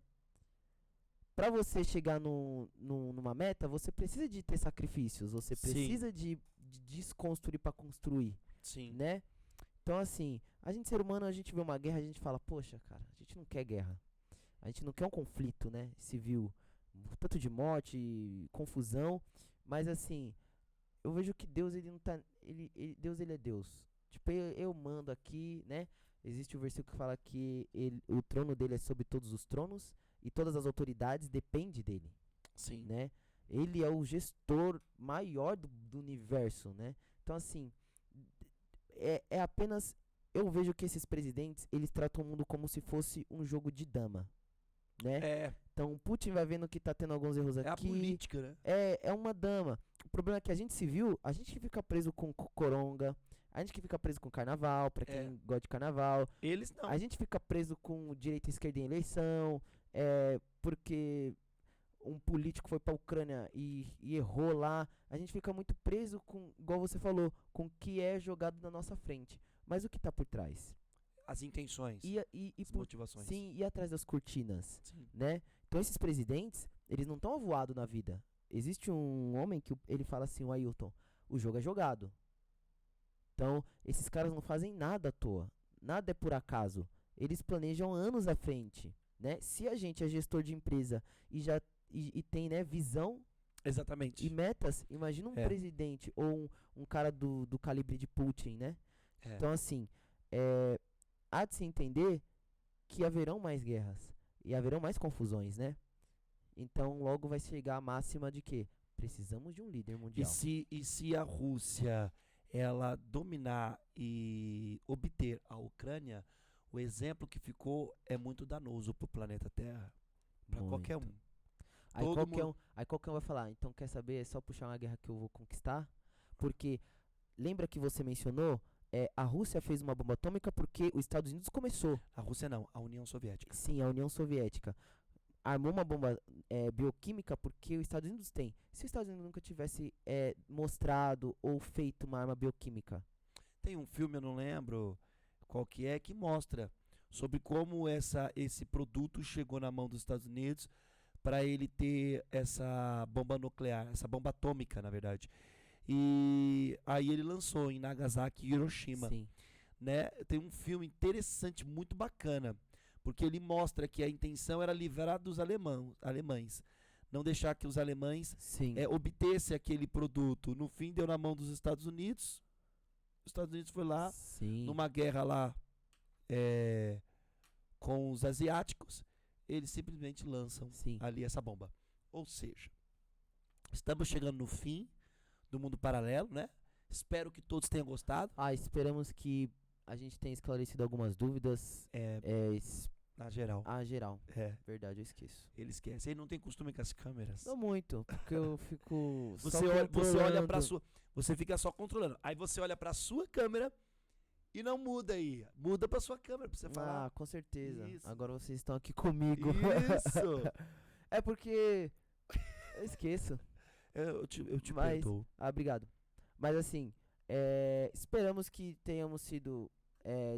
Pra você chegar numa meta, você precisa de ter sacrifícios, você precisa de desconstruir pra construir, Sim. né? Então assim, a gente ser humano, a gente vê uma guerra, a gente fala, poxa, cara, a gente não quer guerra. A gente não quer um conflito, né, civil, tanto de morte, confusão, mas assim, eu vejo que Deus, ele não tá, Deus, ele é Deus. Tipo, eu mando aqui, né? Existe o versículo que fala que o trono dele é sobre todos os tronos e todas as autoridades dependem dele, Sim. né? Ele é o gestor maior do universo, né? Então assim, é apenas, eu vejo que esses presidentes, eles tratam o mundo como se fosse um jogo de dama, né? Então o Putin vai vendo que tá tendo alguns erros aqui. É a política, né? É uma dama. O problema é que a gente civil, a gente que fica preso com coronga, a gente que fica preso com carnaval, pra quem gosta de carnaval. Eles não. A gente fica preso com direita e esquerda em eleição, porque um político foi pra Ucrânia e errou lá, a gente fica muito preso com, igual você falou, com o que é jogado na nossa frente. Mas o que tá por trás? As intenções, E as motivações. sim, e atrás das cortinas, Sim. né? Então esses presidentes, eles não estão avoados na vida. Existe um homem que ele fala assim, o Ailton, o jogo é jogado. Então, esses caras não fazem nada à toa. Nada é por acaso. Eles planejam anos à frente, né? Se a gente é gestor de empresa e já e tem, né, visão Exatamente. e metas, imagina um É. presidente ou um cara do calibre de Putin, né? É. Então, assim, há de se entender que haverão mais guerras e haverão mais confusões, né? Então, logo vai chegar a máxima de que precisamos de um líder E mundial. se a Rússia ela dominar e obter a Ucrânia, o exemplo que ficou é muito danoso pro planeta Terra, para qualquer Muito. um. Aí Todo mundo- qualquer um vai falar, então quer saber, é só puxar uma guerra que eu vou conquistar? Porque, lembra que você mencionou, a Rússia fez uma bomba atômica porque os Estados Unidos começou. A Rússia não, a União Soviética. Sim, a União Soviética armou uma bomba bioquímica porque os Estados Unidos têm. Se os Estados Unidos nunca tivesse mostrado ou feito uma arma bioquímica, Tem um filme, eu não lembro qual que mostra sobre como esse produto chegou na mão dos Estados Unidos para ele ter essa bomba nuclear, essa bomba atômica, na verdade. E aí ele lançou em Nagasaki e Hiroshima, sim, né? Tem um filme interessante, muito bacana, porque ele mostra que a intenção era livrar dos alemães, não deixar que os alemães sim, obtessem aquele produto. No fim deu na mão dos Estados Unidos. Os Estados Unidos foi lá sim, numa guerra lá com os asiáticos, eles simplesmente lançam sim. ali essa bomba. Ou seja, estamos chegando no fim do mundo paralelo, né? Espero que todos tenham gostado. Esperamos que a gente tenha esclarecido algumas dúvidas. Na geral. Geral. É, Verdade, eu esqueço. ele esquece. Ele não tem costume com as câmeras. Não muito, porque eu fico Você só olha pra controlando. sua. Você fica só controlando. Aí você olha pra sua câmera e não muda aí. Muda pra sua câmera pra você falar. Ah, com certeza. Isso. Agora vocês estão aqui comigo. Isso! É porque eu esqueço. Eu te Mas- perdoo. Obrigado. Mas assim, esperamos que tenhamos sido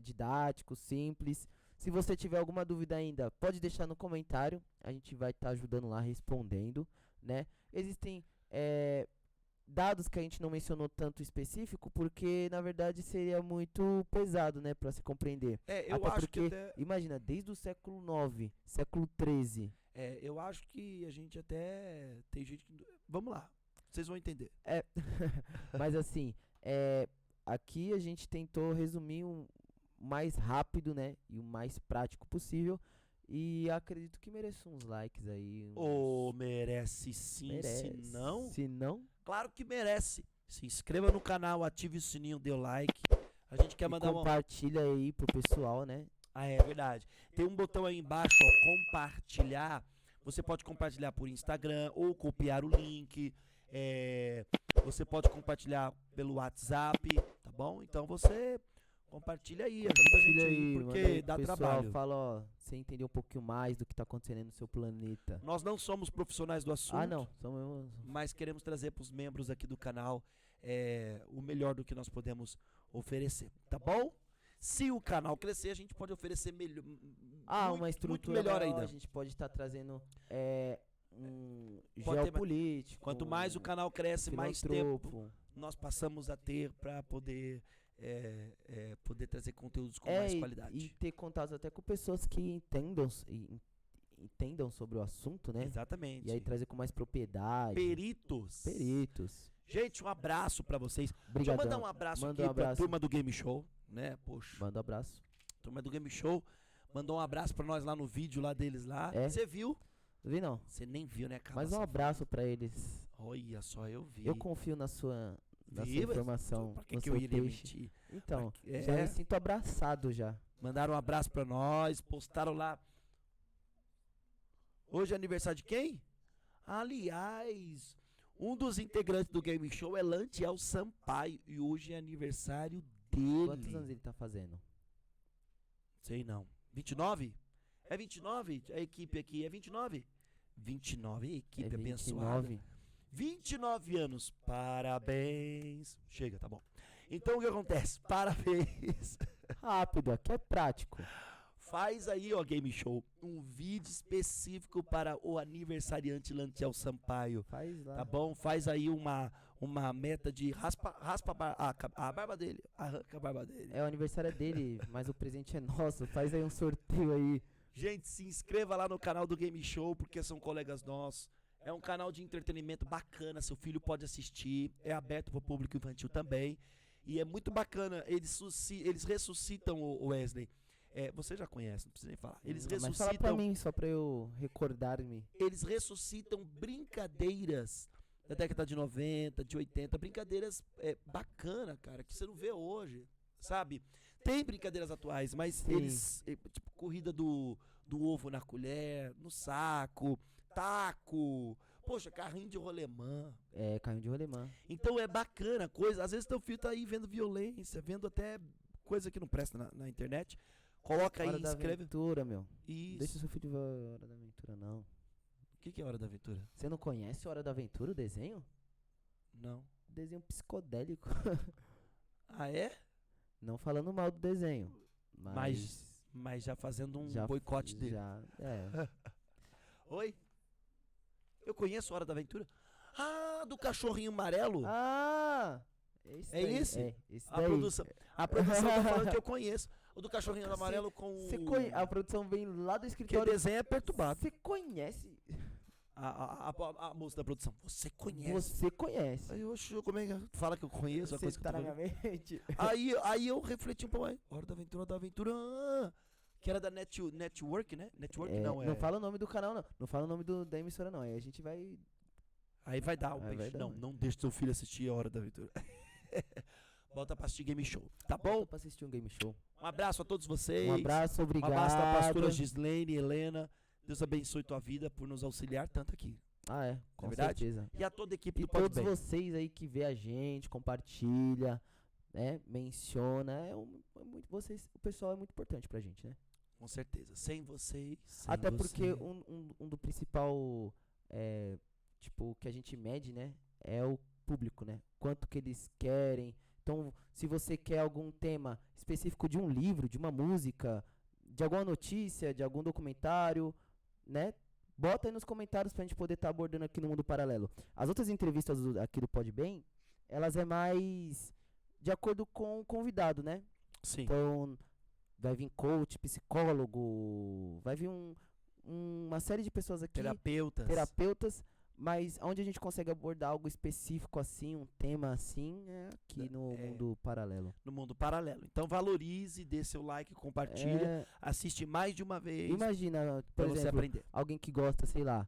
didáticos, simples. Se você tiver alguma dúvida ainda, pode deixar no comentário. A gente vai estar ajudando lá, respondendo, né? Existem dados que a gente não mencionou tanto específico, porque na verdade seria muito pesado, né, para se compreender. Eu Até acho porque, que até. imagina, desde o século IX, século XIII, Eu acho que a gente até. Tem gente que. Vamos lá. Vocês vão entender. mas assim, aqui a gente tentou resumir o mais rápido, né, e o mais prático possível, e acredito que mereço uns likes aí. Merece sim, Merece. se não. Se não, Claro que merece. Se inscreva no canal, ative o sininho, dê o like. A gente quer e mandar uma. compartilha aí pro pessoal, né? Ah, é verdade. Tem um botão aí embaixo, ó, compartilhar. Você pode compartilhar por Instagram ou copiar o link. Você pode compartilhar pelo WhatsApp, tá bom? Então você compartilha aí, ajuda a gente Compartilha aí, manda porque aí pro dá pessoal, trabalho. Fala, ó, você entender um pouquinho mais do que tá acontecendo no seu planeta. Nós não somos profissionais do assunto. Ah, não, somos Mas queremos trazer para os membros aqui do canal o melhor do que nós podemos oferecer, tá bom? Se o canal crescer, a gente pode oferecer melhor, uma estrutura muito melhor maior, ainda. a gente pode estar trazendo um Pode ter geopolítico. Quanto mais o canal cresce, mais tempo filantropo. nós passamos a ter para poder poder trazer conteúdos com mais qualidade. E ter contato até com pessoas que entendam sobre o assunto, né? Exatamente. E aí trazer com mais propriedade. Peritos. Gente, um abraço para vocês. Deixa eu Obrigadão. mandar um abraço Manda aqui um pra abraço. turma do Game Show, né? Poxa. Manda um abraço. Turma do Game Show mandou um abraço pra nós lá no vídeo lá deles lá. É? Você viu? Não vi não. Você nem viu, né, cara? Mas um abraço pra eles. Olha só, eu vi. Eu confio na sua Vi, mas informação. Pra que, no que eu seu iria peixe. mentir? Então, Pra que- já me sinto abraçado já. Mandaram um abraço pra nós, postaram lá. Hoje é aniversário de quem? Aliás, um dos integrantes do Game Show é Lantiel Sampaio e hoje é aniversário dele. Quantos anos ele tá fazendo? Sei não. 29? É 29? A equipe aqui é 29? 29, equipe É abençoada. 29. 29 anos, parabéns. Chega, tá bom. Então o que acontece? Parabéns. Rápido, aqui é prático. Faz aí, ó, Game Show, um vídeo específico para o aniversariante Lantiel Sampaio. Faz lá. Tá bom? Faz aí uma meta de raspa a barba dele. Arranca a barba dele. É o aniversário dele, mas o presente é nosso. Faz aí um sorteio aí. Gente, se inscreva lá no canal do Game Show, porque são colegas nossos. É um canal de entretenimento bacana, seu filho pode assistir. É aberto para o público infantil também. E é muito bacana. Eles ressuscitam o Wesley. Você já conhece, não precisa nem falar. Eles Mas fala ressuscitam. pra mim, só pra eu recordar-me. Eles ressuscitam brincadeiras da década de 90, de 80, brincadeiras bacana, cara, que você não vê hoje, sabe? Tem brincadeiras atuais, mas Sim. eles, tipo, corrida do ovo na colher, no saco, taco, poxa, carrinho de rolemã. É, carrinho de rolemã. Então é bacana, coisa, às vezes teu filho tá aí vendo violência, vendo até coisa que não presta na internet. Coloca aí, Hora da escreve. Aventura, meu. Isso. Deixa o seu filho ver a Hora da Aventura, não. O que é Hora da Aventura? Você não conhece Hora da Aventura, o desenho? Não. Desenho psicodélico. Ah, é? Não falando mal do desenho. Mas já fazendo um já, boicote dele. Já, é. Oi? Eu conheço Hora da Aventura. Ah, do cachorrinho amarelo? Ah! Esse É daí, esse? É, esse A daí. produção tá falando que eu conheço. O do cachorrinho Cê- amarelo com Cê A produção vem lá do que o escritório. desenho é perturbado. Você conhece? A moça da produção. Você conhece? Você conhece. Aí, oxe, como é que fala que eu conheço a Você coisa que tá eu tô na minha falando? mente. Aí eu refleti um pouco mais. Hora da Aventura. Que era da Network, né? Network não, é. Não fala o nome do canal, não. Não fala o nome da emissora, não. Aí a gente vai. Aí vai dar o Aí vai peixe. dar, Não, né? não deixe seu filho assistir a Hora da Aventura. Volta pra assistir Game Show. Tá bom? Volta pra assistir um game show. Um abraço a todos vocês. Um abraço, Um obrigado. abraço da pastora Gislaine, Helena. Deus abençoe tua vida por nos auxiliar tanto aqui. Ah, é. Com verdade? certeza. E a toda a equipe E do Pode todos Bem. vocês aí que vê a gente, compartilha, né? Menciona. O pessoal é muito importante pra gente, né? Com certeza. Sem vocês. Até porque um do principal, tipo, que a gente mede, né? É o público, né? Quanto que eles querem. Então, se você quer algum tema específico de um livro, de uma música, de alguma notícia, de algum documentário, né? Bota aí nos comentários pra gente poder estar abordando aqui no Mundo Paralelo. As outras entrevistas aqui do Pode Bem, elas é mais de acordo com o convidado, né? Sim. Então, vai vir coach, psicólogo, vai vir uma série de pessoas aqui, terapeutas, mas onde a gente consegue abordar algo específico assim, um tema assim, é aqui no Mundo Paralelo. No Mundo Paralelo. Então valorize, dê seu like, compartilha, assiste mais de uma vez Imagina, pra por você exemplo, aprender. alguém que gosta, sei lá,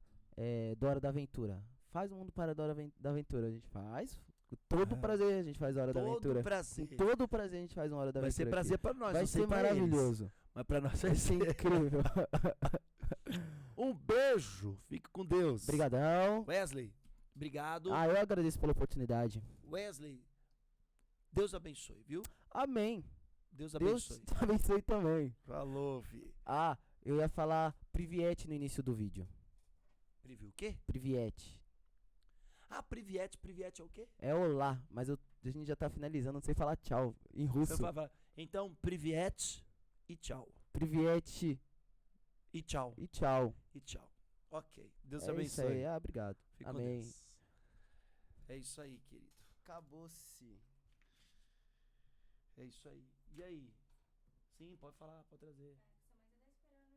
do Hora da Aventura. Faz o Mundo Paralelo da Aventura, a gente faz. Com todo prazer a gente faz a Hora da Aventura. Todo prazer. Com todo prazer a gente faz uma Hora da Vai Aventura. ser prazer aqui. pra nós. Vai não sei ser pra maravilhoso. eles, mas pra nós Vai ser incrível. Um beijo. Fique com Deus. Obrigadão. Wesley, obrigado. Eu agradeço pela oportunidade. Wesley, Deus abençoe, viu? Amém. Deus Deus abençoe. te abençoe também. Falou, fi. Eu ia falar Priviete no início do vídeo. Preview o quê? Priviete. Priviete é o quê? É olá, mas a gente já tá finalizando, não sei falar tchau em russo. Então, priviete e tchau. Priviete E tchau. e tchau. E tchau. Ok. Deus É isso abençoe. aí. Obrigado. Fique com Amém. Deus. É isso aí, querido. Acabou-se. É isso aí. E aí? Sim, pode falar, pode trazer.